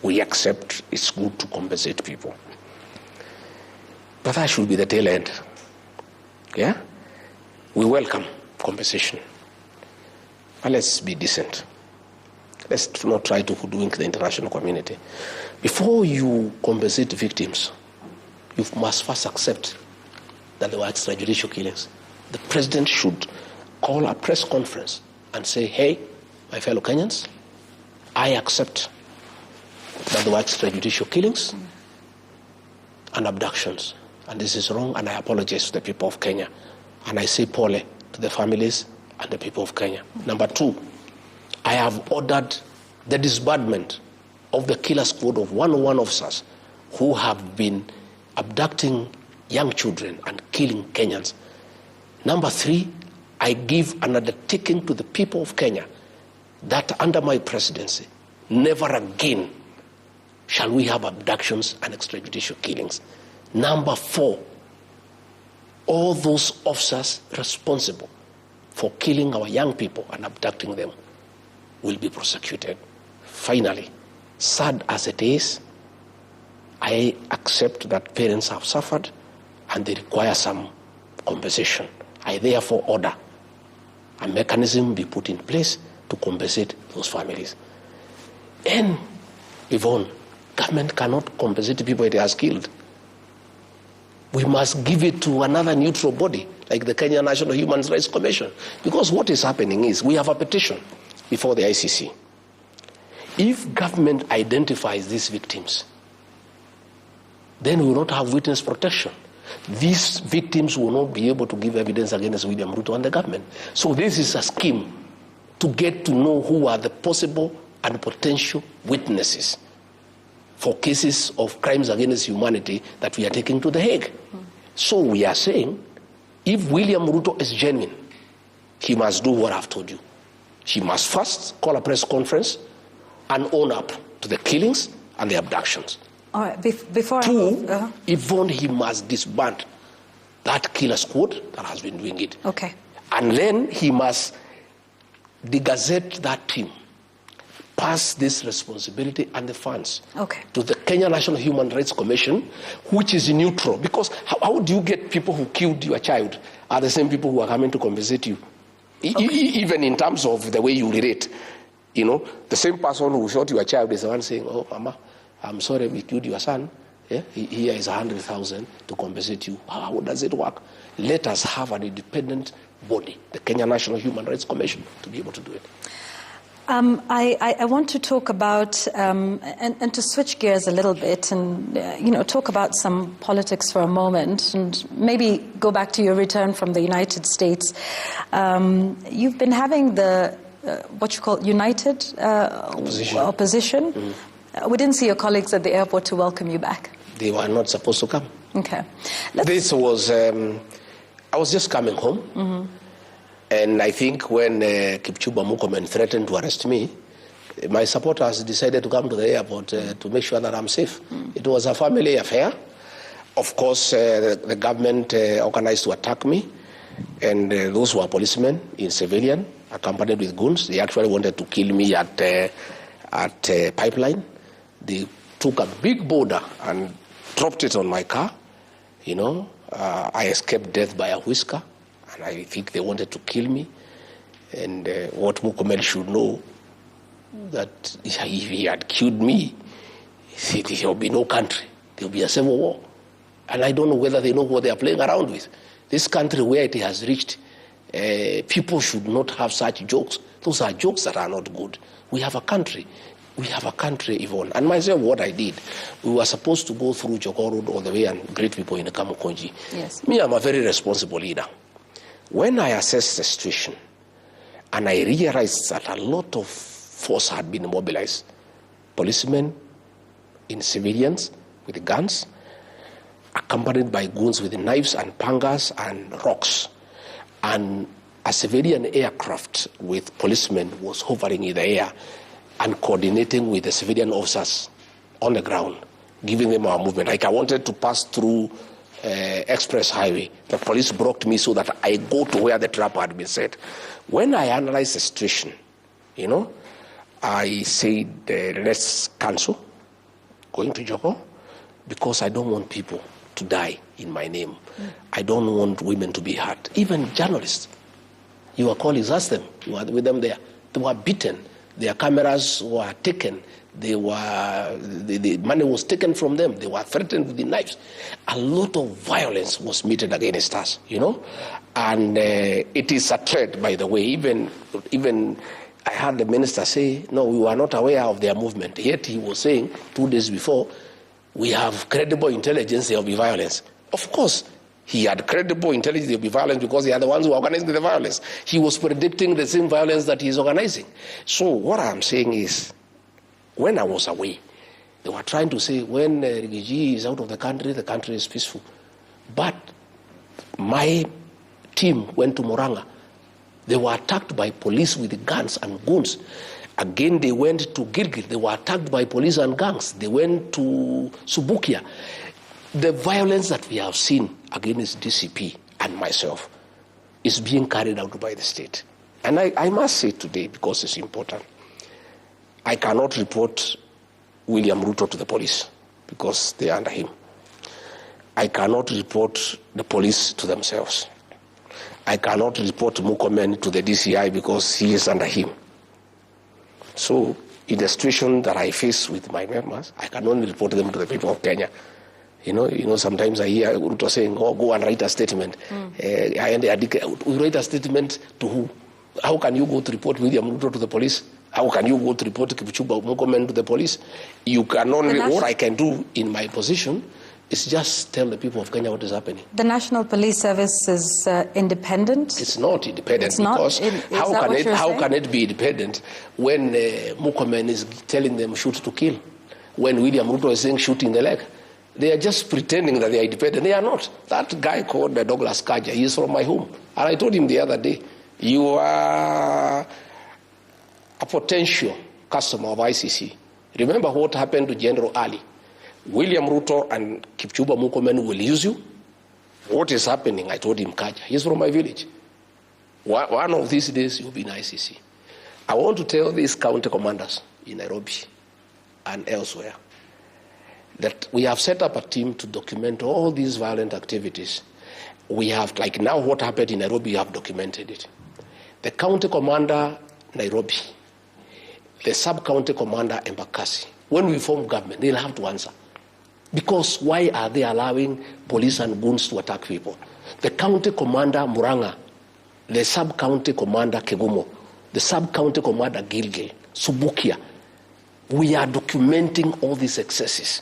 we accept it's good to compensate people. But that should be the tail end. Yeah? We welcome compensation. But let's be decent. Let's not try to hoodwink the international community. Before you compensate victims, you must first accept that there were extrajudicial killings. The president should call a press conference and say, hey, my fellow Kenyans, I accept that there were extrajudicial killings and abductions. And this is wrong, and I apologize to the people of Kenya. And I say pole to the families and the people of Kenya. Number two, I have ordered the disbandment of the killer squad of 101 officers who have been abducting young children and killing Kenyans. Number 3, I give an undertaking to the people of Kenya that under my presidency, never again shall we have abductions and extrajudicial killings. Number 4, all those officers responsible for killing our young people and abducting them will be prosecuted. Finally, sad as it is, I accept that parents have suffered and they require some compensation. I therefore order a mechanism be put in place to compensate those families. And Yvonne, government cannot compensate people it has killed. We must give it to another neutral body, like the Kenya National Human Rights Commission. Because what is happening is we have a petition before the ICC. If government identifies these victims, then we will not have witness protection. These victims will not be able to give evidence against William Ruto and the government. So this is a scheme to get to know who are the possible and potential witnesses for cases of crimes against humanity that we are taking to The Hague. So we are saying, if William Ruto is genuine, he must do what I've told you. He must first call a press conference and own up to the killings and the abductions. All right, before 2, Yvonne, he must disband that killer squad that has been doing it. Okay. And then he must de-gazette that team, pass this responsibility and the funds to the Kenya National Human Rights Commission, which is neutral. Because how do you get people who killed your child are the same people who are coming to compensate you? Even in terms of the way you relate. You know, the same person who shot your child is the one saying, oh, Mama, I'm sorry we killed your son. Yeah? Here is 100,000 to compensate you. How does it work? Let us have an independent body, the Kenya National Human Rights Commission, to be able to do it. I want to talk about, and to switch gears a little bit and, talk about some politics for a moment and maybe go back to your return from the United States. You've been having the, what you call united opposition. Mm-hmm. We didn't see your colleagues at the airport to welcome you back. They were not supposed to come. Okay. This was, I was just coming home. Mm-hmm. And I think when Kipchumba Murkomen threatened to arrest me, my supporters decided to come to the airport to make sure that I'm safe. It was a family affair. Of course, the government organized to attack me, and those were policemen in civilian, accompanied with goons. They actually wanted to kill me at Pipeline. They took a big boulder and dropped it on my car. I escaped death by a whisker. And I think they wanted to kill me. And what Murkomen should know, that if he had killed me, there will be no country. There will be a civil war. And I don't know whether they know what they are playing around with. This country, where it has reached, people should not have such jokes. Those are jokes that are not good. We have a country. We have a country, Yvonne. And myself, what I did, we were supposed to go through Jogoo Road all the way and greet people in Kamukunji. Yes. Me, I'm a very responsible leader. When I assessed the situation and I realized that a lot of force had been mobilized, policemen in civilians with guns, accompanied by goons with knives and pangas and rocks, and a civilian aircraft with policemen was hovering in the air and coordinating with the civilian officers on the ground, giving them our movement. Like I wanted to pass through express highway. The police blocked me so that I go to where the trap had been set. When I analyzed the situation, I said, let's cancel going to Jogoo, because I don't want people to die in my name. I don't want women to be hurt. Even journalists, your colleagues, ask them, you were with them there, they were beaten, their cameras were taken, the money was taken from them. They were threatened with the knives. A lot of violence was meted against us, And it is a threat, by the way. Even I heard the minister say, no, we were not aware of their movement. Yet he was saying 2 days before, we have credible intelligence, there will be violence. Of course, he had credible intelligence, there will be violence, because they are the ones who are organizing the violence. He was predicting the same violence that he is organizing. So what I'm saying is, when I was away, they were trying to say when Rigathi is out of the country is peaceful. But my team went to Murang'a. They were attacked by police with guns and goons. Again, they went to Gilgil. They were attacked by police and gangs. They went to Subukia. The violence that we have seen against DCP and myself is being carried out by the state. And I must say today, because it's important, I cannot report William Ruto to the police because they are under him. I cannot report the police to themselves. I cannot report Murkomen to the DCI because he is under him. So in the situation that I face with my members, I can only report them to the people of Kenya. You know, sometimes I hear Ruto saying, "Oh, go and write a statement." We write a statement to who? How can you go to report William Ruto to the police? How can you go to report Kipchumba Murkomen to the police? You can only, what I can do in my position is just tell the people of Kenya what is happening. The National Police Service is independent? It's not independent because how can it be independent when Murkomen is telling them shoot to kill? When William Ruto is saying shoot in the leg? They are just pretending that they are independent. They are not. That guy called Douglas Kaja, he is from my home. And I told him the other day, you are a potential customer of ICC. Remember what happened to General Ali? William Ruto and Kipchumba Murkomen will use you. What is happening? I told him, Kaja, he's from my village. One of these days, you'll be in ICC. I want to tell these county commanders in Nairobi and elsewhere that we have set up a team to document all these violent activities. We have, like now what happened in Nairobi, we have documented it. The county commander, Nairobi, the sub-county commander, Embakasi, when we form government, they'll have to answer. Because why are they allowing police and goons to attack people? The county commander, Murang'a, the sub-county commander, Kegumo, the sub-county commander, Gilgil, Subukia, we are documenting all these excesses.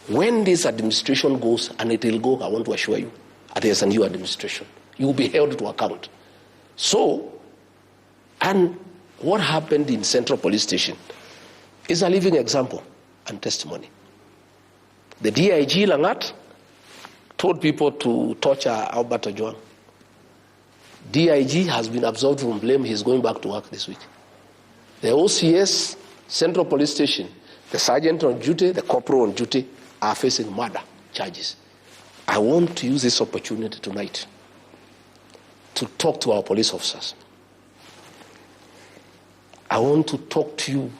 When this administration goes, and it will go, I want to assure you, there's a new administration. You will be held to account. So, and what happened in Central Police Station is a living example and testimony. The DIG Langat told people to torture Albert Ojwang. DIG has been absolved from blame. He's going back to work this week. The OCS, Central Police Station, the sergeant on duty, the corporal on duty are facing murder charges. I want to use this opportunity tonight to talk to our police officers. I want to talk to you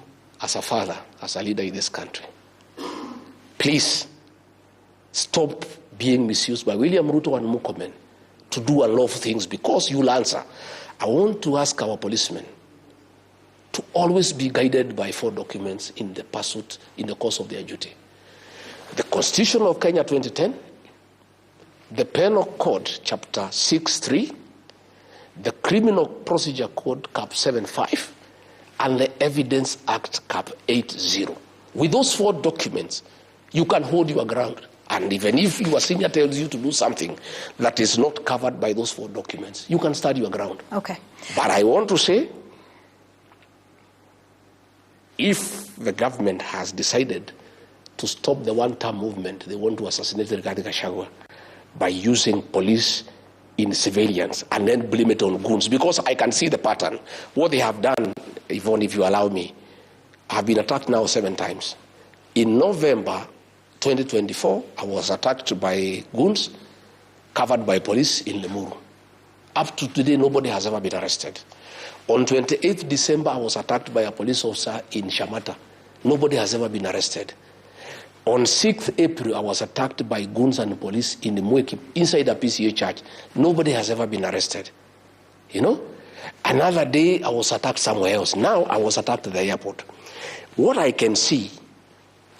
as a father, as a leader in this country. Please stop being misused by William Ruto and Murkomen to do a lot of things because you'll answer. I want to ask our policemen to always be guided by 4 documents in the pursuit, in the course of their duty. The Constitution of Kenya 2010, the Penal Code Chapter 6.3, the Criminal Procedure Code Cap 7.5, and the Evidence Act Cap 8.0. With those 4 documents, you can hold your ground. And even if your senior tells you to do something that is not covered by those 4 documents, you can stand your ground. Okay. But I want to say, if the government has decided to stop the one-term movement, they want to assassinate Rigathi Gachagua by using police in civilians and then blame it on goons, because I can see the pattern. What they have done, Yvonne, if you allow me, I have been attacked now 7 times. In November 2024, I was attacked by goons covered by police in Limuru. Up to today, nobody has ever been arrested. On 28th December, I was attacked by a police officer in Shamata. Nobody has ever been arrested. On 6th April, I was attacked by goons and police in the Mweki, inside a PCA church. Nobody has ever been arrested. You know? Another day, I was attacked somewhere else. Now, I was attacked at the airport. What I can see,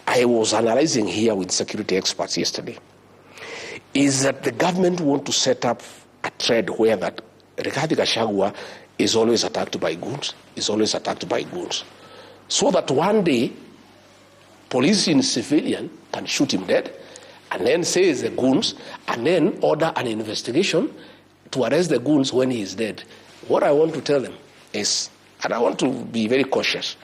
I was analyzing here with security experts yesterday, is that the government want to set up a trend where that Rigathi Gachagua is always attacked by goons, so that one day, police in civilian can shoot him dead, and then say it's the goons, and then order an investigation to arrest the goons when he is dead. What I want to tell them is, and I want to be very cautious,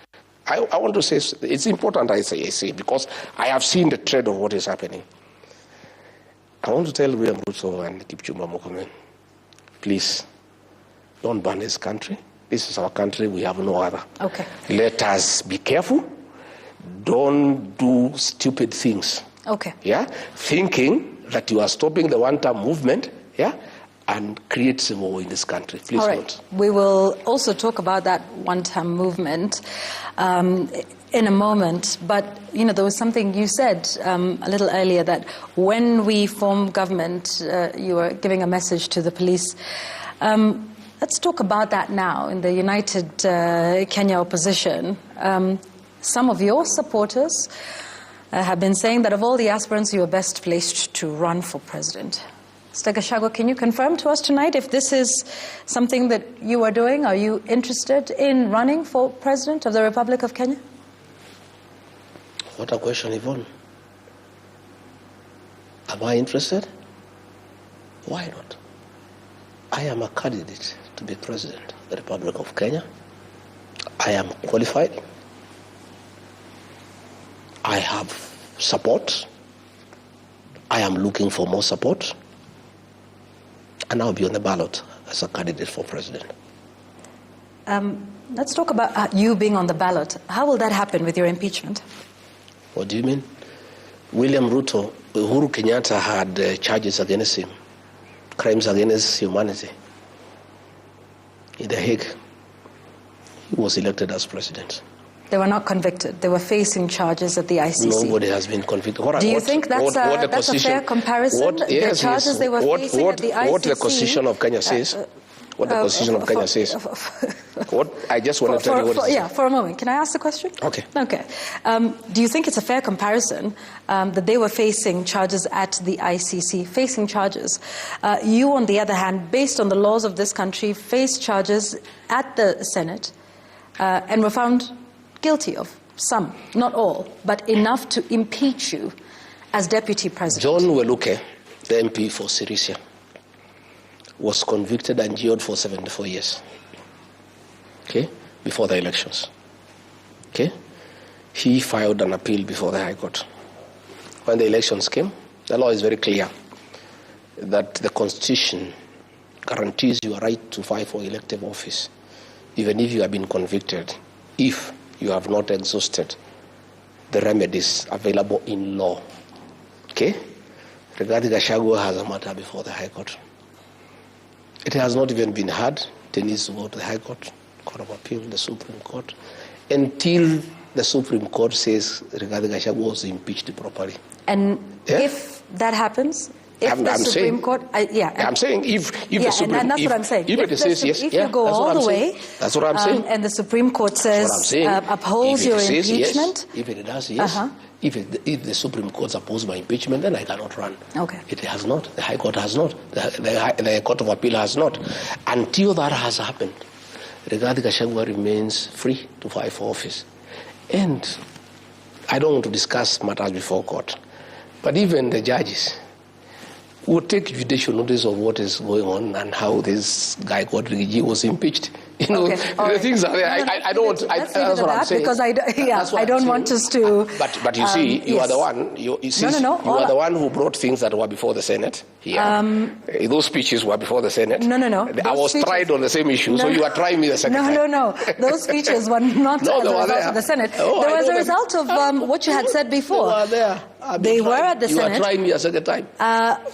I want to say, it's important I say, because I have seen the trend of what is happening. I want to tell William Ruto and Kipchumba Murkomen, please, don't ban this country. This is our country, we have no other. Okay. Let us be careful. Don't do stupid things. Okay. Yeah? Thinking that you are stopping the one-term movement, yeah? And create civil war in this country. Please don't. We will also talk about that one-term movement in a moment. But, you know, there was something you said a little earlier, that when we form government, you were giving a message to the police. Let's talk about that now. In the United Kenya opposition, some of your supporters have been saying that of all the aspirants, you are best placed to run for president. Mr. Gachagua, can you confirm to us tonight if this is something that you are doing? Are you interested in running for president of the Republic of Kenya? What a question, Yvonne. Am I interested? Why not? I am a candidate to be president of the Republic of Kenya. I am qualified. I have support. I am looking for more support. And I'll be on the ballot as a candidate for president. Let's talk about you being on the ballot. How will that happen with your impeachment? What do you mean? William Ruto, Uhuru Kenyatta had charges against him, crimes against humanity. In The Hague, he was elected as president. They were not convicted. They were facing charges at the ICC. Nobody has been convicted. Do you think that's a fair comparison? The charges they were facing at the ICC. What the Constitution of Kenya says. What the Constitution of Kenya says. What I just want to tell you what it is. For a moment. Can I ask the question? Okay. Okay. Do you think it's a fair comparison that they were facing charges at the ICC, facing charges? You, on the other hand, based on the laws of this country, faced charges at the Senate and were found guilty of some, not all, but enough to impeach you as deputy president. John Weluke, the MP for Sirisia, was convicted and jailed for 74 years. Okay, before the elections. Okay, he filed an appeal before the High Court. When the elections came, the law is very clear that the Constitution guarantees your right to file for elective office, even if you have been convicted, if you have not exhausted the remedies available in law. Okay? Rigathi Gachagua has a matter before the High Court. It has not even been heard. It needs to go to the High Court, Court of Appeal, the Supreme Court, until the Supreme Court says Rigathi Gachagua was impeached properly. And if that happens, if the Supreme Court, I'm saying if the Supreme, and that's what I'm saying. If it says yes, if you go all the way, that's what I'm saying. And the Supreme Court says upholds your impeachment. If it does, yes. If the Supreme Court opposes my impeachment, then I cannot run. Okay. It has not. The High Court has not. The Court of Appeal has not. Until that has happened, Rigathi Gachagua remains free to file for office. And I don't want to discuss matters before court, but even the judges will take judicial notice of what is going on and how this guy called Rigathi was impeached. You know, the things are there. I don't want. That's what I'm saying. Because I don't want us to. But you see, you are the one. You are the one who brought things that were before the Senate. Yeah. Those speeches were before the Senate. No. I was tried on the same issue, so you are trying me the second time. No. Those speeches were not as a result of the Senate. They were as a result of what you had said before. They were there. They were at the Senate. You were trying me a second time.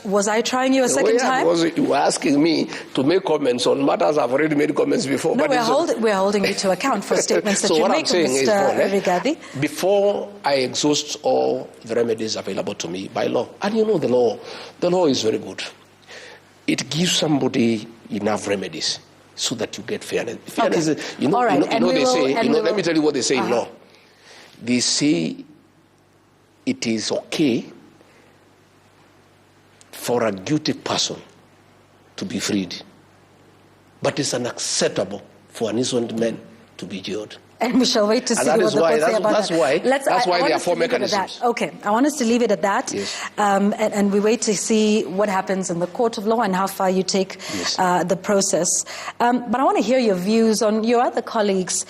Was I trying you a second time? Because you were asking me to make comments on matters I've already made comments before. No, we're holding you to account for statements that you make, Mr. Rigathi. Before I exhaust all the remedies available to me by law, and you know the law is very good. It gives somebody enough remedies so that you get fairness. Fairness, okay. Let me tell you what they say in law. They say it is okay for a guilty person to be freed, but it's unacceptable for an innocent man to be jailed. And we shall wait to see what the court say about that. That's why there are 4 mechanisms. Okay, I want us to leave it at that. Yes. And we wait to see what happens in the court of law and how far you take the process. But I want to hear your views on your other colleagues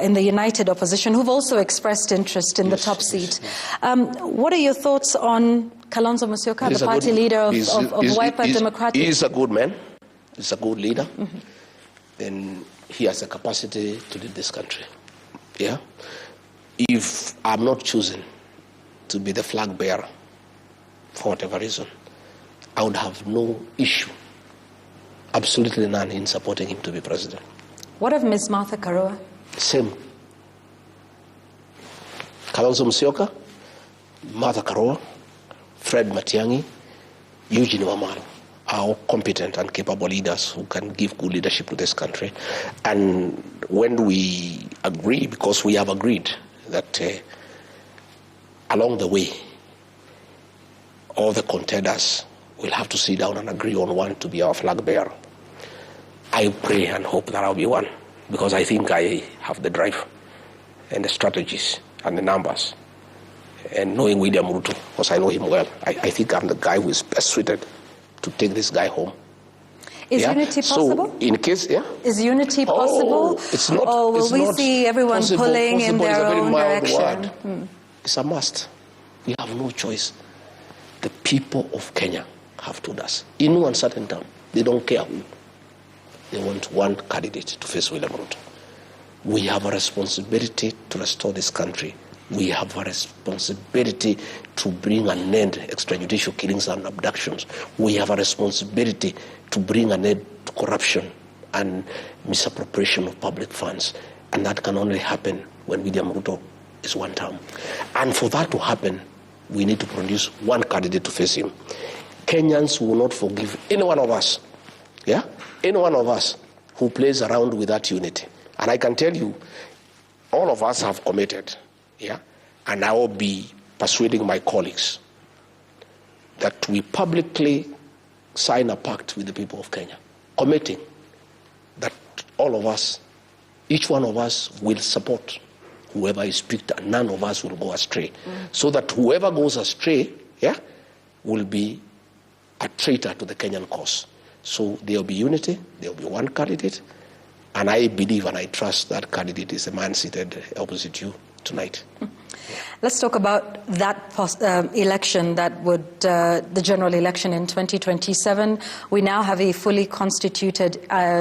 in the United Opposition who've also expressed interest in the top seat. What are your thoughts on Kalonzo Musyoka, the party leader of Wiper Democratic? He is a good man. He's a good leader. And he has the capacity to lead this country. Yeah. If I'm not chosen to be the flag bearer for whatever reason, I would have no issue, absolutely none, in supporting him to be president. What of Ms. Martha Karua? Same. Kalonzo Musyoka, Martha Karua, Fred Matiang'i, Eugene Wamalwa are all competent and capable leaders who can give good leadership to this country. And when we agree, because we have agreed that along the way, all the contenders will have to sit down and agree on one to be our flag bearer. I pray and hope that I'll be one, because I think I have the drive and the strategies and the numbers. And knowing William Ruto, because I know him well, I think I'm the guy who is best suited to take this guy home. Is unity possible? So in case, Is unity possible? It's not. Or will we see everyone pulling in their own direction? It's a must. We have no choice. The people of Kenya have told us, in no uncertain time, they don't care who. They want one candidate to face William Ruto. We have a responsibility to restore this country. We have a responsibility to bring an end to extrajudicial killings and abductions. We have a responsibility to bring an end to corruption and misappropriation of public funds. And that can only happen when William Ruto is one term. And for that to happen, we need to produce one candidate to face him. Kenyans will not forgive any one of us, any one of us who plays around with that unity. And I can tell you, all of us have committed, and I will be persuading my colleagues that we publicly sign a pact with the people of Kenya, committing that all of us, each one of us will support whoever is picked, and none of us will go astray. So that whoever goes astray, will be a traitor to the Kenyan cause. So there will be unity, there will be one candidate, and I believe and I trust that candidate is the man seated opposite you tonight. Let's talk about that election that would, the general election in 2027. We now have a fully constituted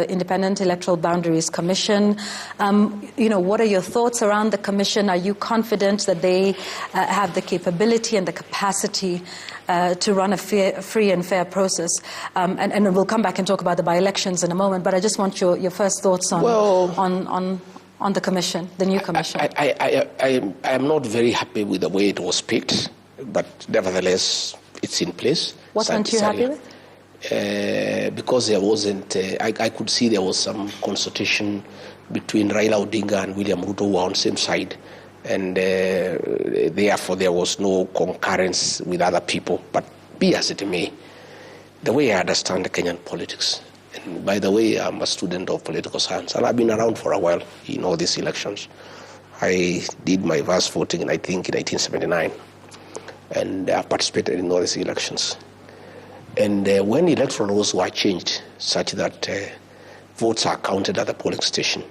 Independent Electoral Boundaries Commission. What are your thoughts around the commission? Are you confident that they have the capability and the capacity to run a free and fair process? And we'll come back and talk about the by-elections in a moment, but I just want your first thoughts on the commission, the new commission. I am not very happy with the way it was picked, but nevertheless, it's in place. What weren't you happy with? Because there wasn't, I could see there was some consultation between Raila Odinga and William Ruto, who were on the same side, and therefore there was no concurrence with other people. But be as it may, the way I understand the Kenyan politics, and by the way, I'm a student of political science, and I've been around for a while in all these elections. I did my vast voting, I think, in 1979, and I participated in all these elections. And when electoral laws were changed such that votes are counted at the polling station,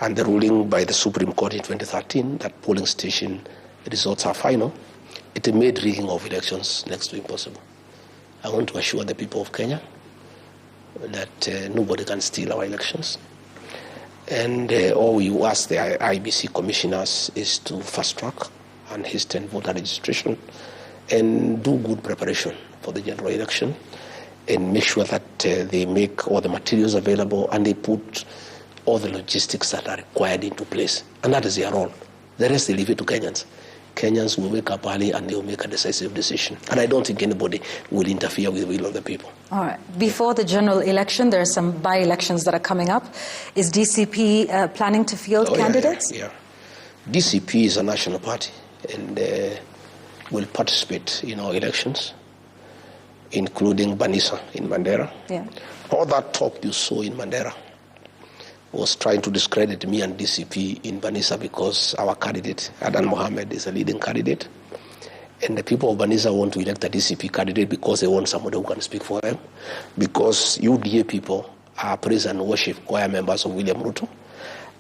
and the ruling by the Supreme Court in 2013 that polling station results are final, it made rigging of elections next to impossible. I want to assure the people of Kenya that nobody can steal our elections. And all we ask the IBC commissioners is to fast track and hasten voter registration and do good preparation for the general election and make sure that they make all the materials available and they put all the logistics that are required into place. And that is their role. The rest they leave it to Kenyans. Kenyans will wake up early and they will make a decisive decision. And I don't think anybody will interfere with the will of the people. All right. Before the general election, there are some by-elections that are coming up. Is DCP planning to field candidates? Yeah. DCP is a national party and will participate in our elections, including Banisa in Mandera. Yeah. All that talk you saw in Mandera was trying to discredit me and DCP in Banisa because our candidate, Adan Mohammed, is a leading candidate. And the people of Banisa want to elect a DCP candidate because they want somebody who can speak for them. Because UDA people are praise and worship choir members of William Ruto.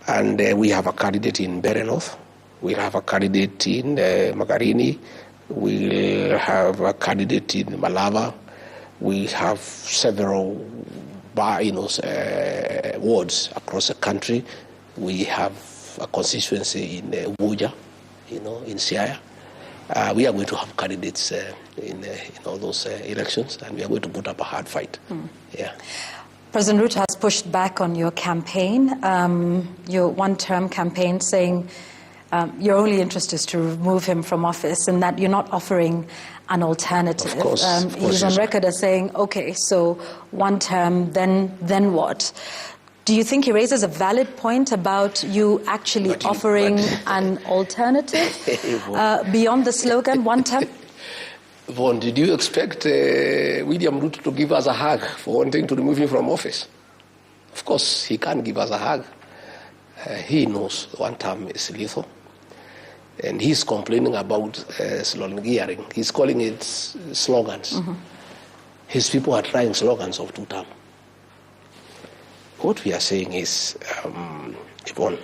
And we have a candidate in Berenov. We have a candidate in Magarini. We have a candidate in Malava. We have several wards across the country. We have a constituency in Wuja, in Siaya. We are going to have candidates in all those elections, and we are going to put up a hard fight. Yeah. President Ruto has pushed back on your campaign, your one-term campaign, saying your only interest is to remove him from office and that you're not offering an alternative. Of course, he's on record as saying, okay, so one term, then what? Do you think he raises a valid point about you actually offering an alternative beyond the slogan, one term? Vaughn, did you expect William Ruto to give us a hug for wanting to remove him from office? Of course, he can't give us a hug. He knows one term is lethal. And he's complaining about slogan gearing. He's calling it slogans. Mm-hmm. His people are trying slogans of 2 term. What we are saying is, Yvonne,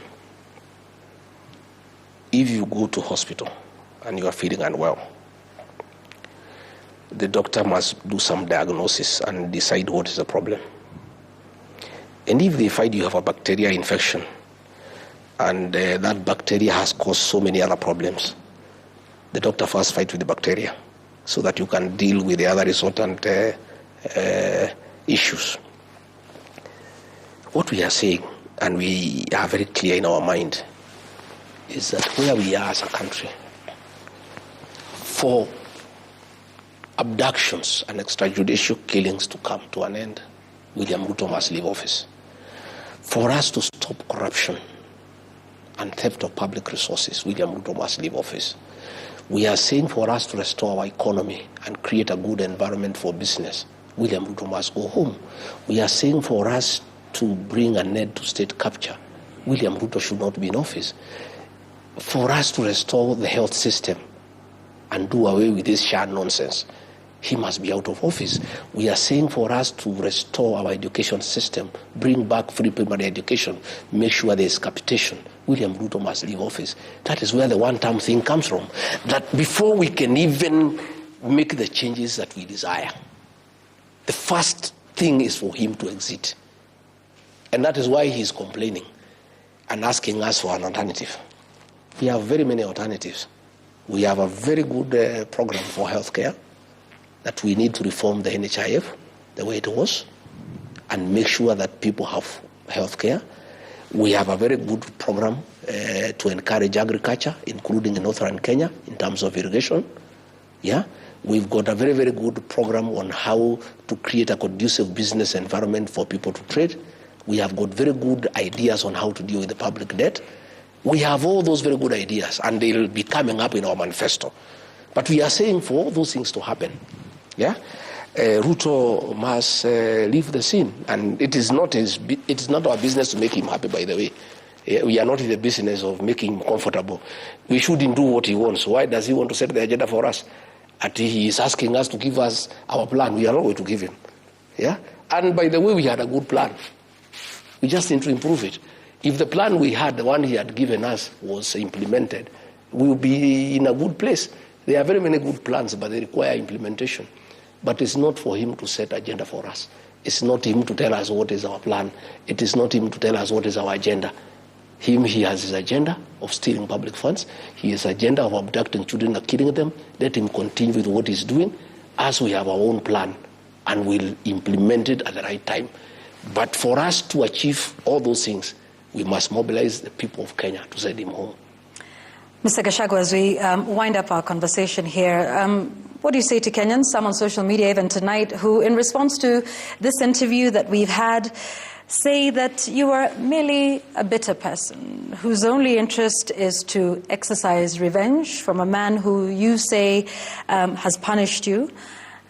if you go to hospital and you are feeling unwell, the doctor must do some diagnosis and decide what is the problem. And if they find you have a bacterial infection, and that bacteria has caused so many other problems, the doctor first fights with the bacteria so that you can deal with the other resultant issues. What we are saying, and we are very clear in our mind, is that where we are as a country, for abductions and extrajudicial killings to come to an end, William Ruto must leave office. For us to stop corruption and theft of public resources, William Ruto must leave office. We are saying for us to restore our economy and create a good environment for business, William Ruto must go home. We are saying for us to bring an end to state capture, William Ruto should not be in office. For us to restore the health system and do away with this SHA nonsense, he must be out of office. We are saying for us to restore our education system, bring back free primary education, make sure there is capitation, William Ruto must leave office. That is where the one-term thing comes from. That before we can even make the changes that we desire, the first thing is for him to exit. And that is why he's complaining and asking us for an alternative. We have very many alternatives. We have a very good program for healthcare, that we need to reform the NHIF the way it was and make sure that people have health care. We have a very good program to encourage agriculture, including in northern Kenya, in terms of irrigation. Yeah, we've got a very, very good program on how to create a conducive business environment for people to trade. We have got very good ideas on how to deal with the public debt. We have all those very good ideas, and they'll be coming up in our manifesto. But we are saying for all those things to happen, yeah, Ruto must leave the scene, and it is not our business to make him happy. By the way, we are not in the business of making him comfortable. We shouldn't do what he wants. Why does he want to set the agenda for us? And he is asking us to give us our plan. We are not going to give him. Yeah, and by the way, we had a good plan. We just need to improve it. If the plan we had, the one he had given us, was implemented, we will be in a good place. There are very many good plans, but they require implementation. But it's not for him to set agenda for us. It's not him to tell us what is our plan. It is not him to tell us what is our agenda. He has his agenda of stealing public funds. He has his agenda of abducting children and killing them. Let him continue with what he's doing, as we have our own plan, and we'll implement it at the right time. But for us to achieve all those things, we must mobilize the people of Kenya to send him home. Mr. Gachagua, as we wind up our conversation here, what do you say to Kenyans, some on social media even tonight, who in response to this interview that we've had, say that you are merely a bitter person whose only interest is to exercise revenge from a man who you say has punished you,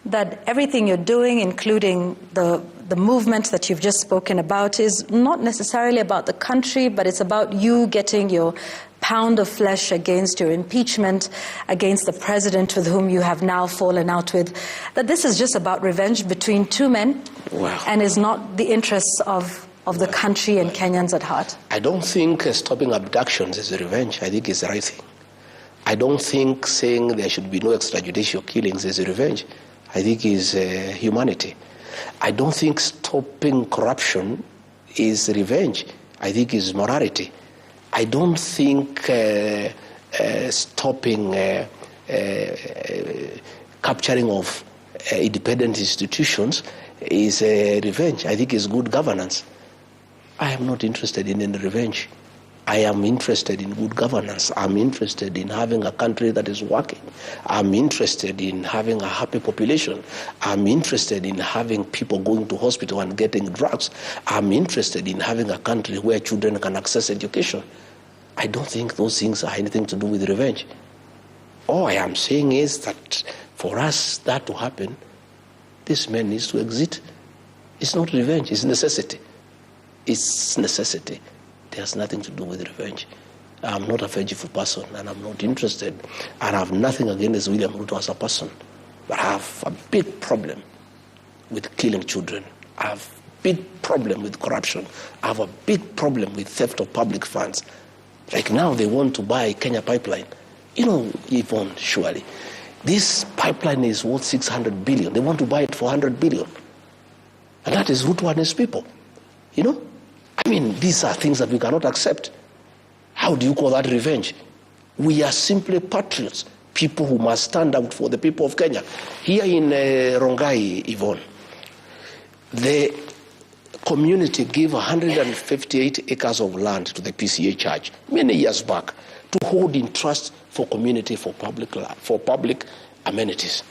that everything you're doing, including the the movement that you've just spoken about is not necessarily about the country, but it's about you getting your pound of flesh against your impeachment, against the president with whom you have now fallen out with, that this is just about revenge between two men and is not the interests of the country and Kenyans at heart? I don't think stopping abductions is a revenge. I think it's the right thing. I don't think saying there should be no extrajudicial killings is a revenge. I think it's humanity. I don't think stopping corruption is revenge. I think it's morality. I don't think stopping capturing of independent institutions is revenge. I think it's good governance. I am not interested in any revenge. I am interested in good governance. I'm interested in having a country that is working. I'm interested in having a happy population. I'm interested in having people going to hospital and getting drugs. I'm interested in having a country where children can access education. I don't think those things are anything to do with revenge. All I am saying is that for us that to happen, this man needs to exit. It's not revenge, it's necessity. It's necessity. It has nothing to do with revenge. I'm not a vengeful person, and I'm not interested. And I have nothing against William Ruto as a person. But I have a big problem with killing children. I have a big problem with corruption. I have a big problem with theft of public funds. Like now they want to buy Kenya Pipeline. You know, Yvonne, surely, this pipeline is worth 600 billion. They want to buy it for 100 billion. And that is Ruto and his people. You know? I mean, these are things that we cannot accept. How do you call that revenge? We are simply patriots, people who must stand up for the people of Kenya. Here in Rongai, Yvonne, the community gave 158 acres of land to the PCA church many years back to hold in trust for community, for public amenities.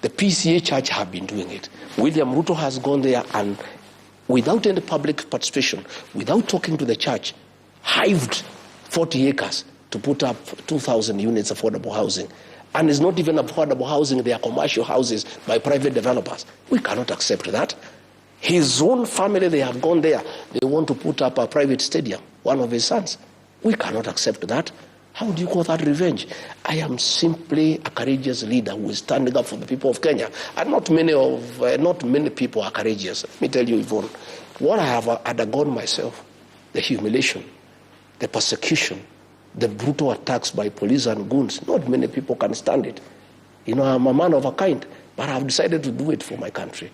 The PCA church have been doing it. William Ruto has gone there and without any public participation, without talking to the church, hived 40 acres to put up 2,000 units of affordable housing. And it's not even affordable housing, they are commercial houses by private developers. We cannot accept that. His own family, they have gone there. They want to put up a private stadium, one of his sons. We cannot accept that. How do you call that revenge? I am simply a courageous leader who is standing up for the people of Kenya. And not many people are courageous. Let me tell you, Yvonne, what I have undergone myself, the humiliation, the persecution, the brutal attacks by police and goons, not many people can stand it. You know, I'm a man of a kind, but I've decided to do it for my country.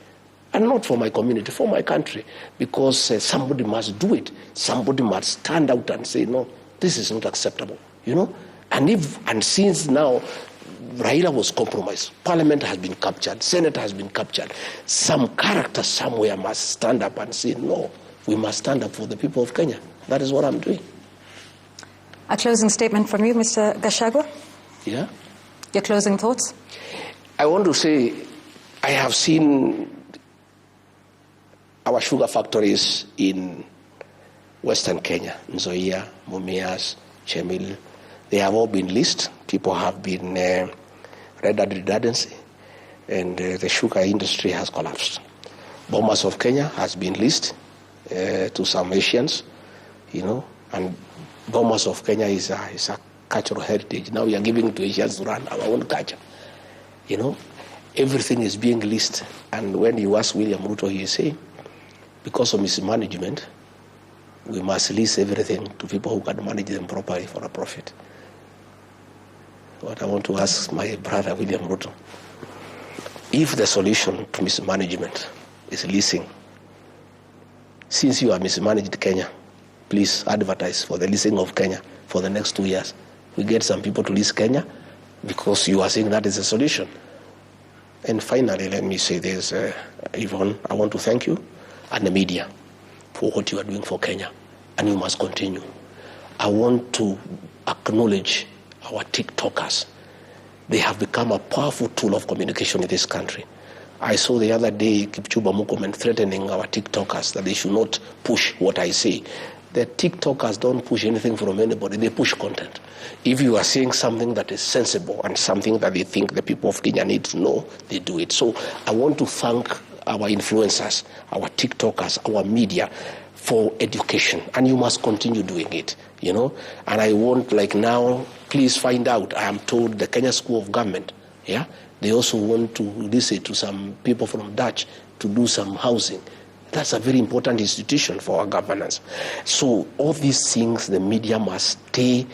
And not for my community, for my country. Because somebody must do it. Somebody must stand out and say, no, this is not acceptable. You know, and since now Raila was compromised, Parliament has been captured, Senate has been captured, some character somewhere must stand up and say, no, we must stand up for the people of Kenya. That is what I'm doing. A closing statement from you, Mr. Gachagua? Yeah. Your closing thoughts? I want to say I have seen our sugar factories in Western Kenya, Nzoia, Mumias, Chemil. They have all been leased. People have been rendered redundancy, and the sugar industry has collapsed. Bomas of Kenya has been leased to some Asians, you know, and Bomas of Kenya is a cultural heritage. Now we are giving to Asians to run our own culture. You know, everything is being leased. And when you ask William Ruto, he is saying, because of mismanagement, we must lease everything to people who can manage them properly for a profit. What I want to ask my brother William Ruto, if the solution to mismanagement is leasing, since you have mismanaged Kenya, please advertise for the leasing of Kenya for the next 2 years. We get some people to lease Kenya because you are saying that is a solution. And finally, let me say this, Yvonne, I want to thank you and the media for what you are doing for Kenya, and you must continue. I want to acknowledge our TikTokers. They have become a powerful tool of communication in this country. I saw the other day Kipchumba Murkomen threatening our TikTokers that they should not push what I say. The TikTokers don't push anything from anybody, they push content. If you are saying something that is sensible and something that they think the people of Kenya need to know, they do it. So I want to thank our influencers, our TikTokers, our media for education, and you must continue doing it, you know. And I want, like now, please find out, I am told the Kenya School of Government, yeah, they also want to listen to some people from Dutch to do some housing. That's a very important institution for our governance. So all these things, the media must stay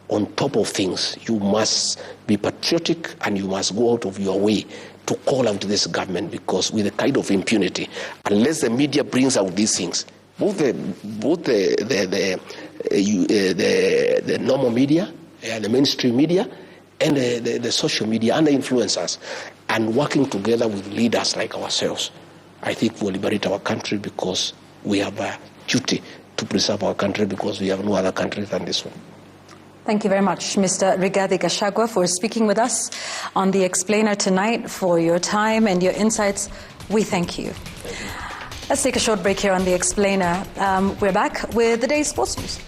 on top of things. You must be patriotic and you must go out of your way to call out this government, because with the kind of impunity, unless the media brings out these things, both the normal media, the mainstream media, and the social media and the influencers, and working together with leaders like ourselves, I think we'll liberate our country, because we have a duty to preserve our country, because we have no other country than this one. Thank you very much, Mr. Rigathi Gachagua, for speaking with us on The Explainer tonight, for your time and your insights. We thank you. Let's take a short break here on The Explainer. We're back with the day's sports news.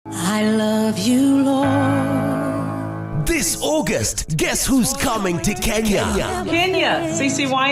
I love you, Lord. This August, guess who's coming to Kenya? Kenya, CCY.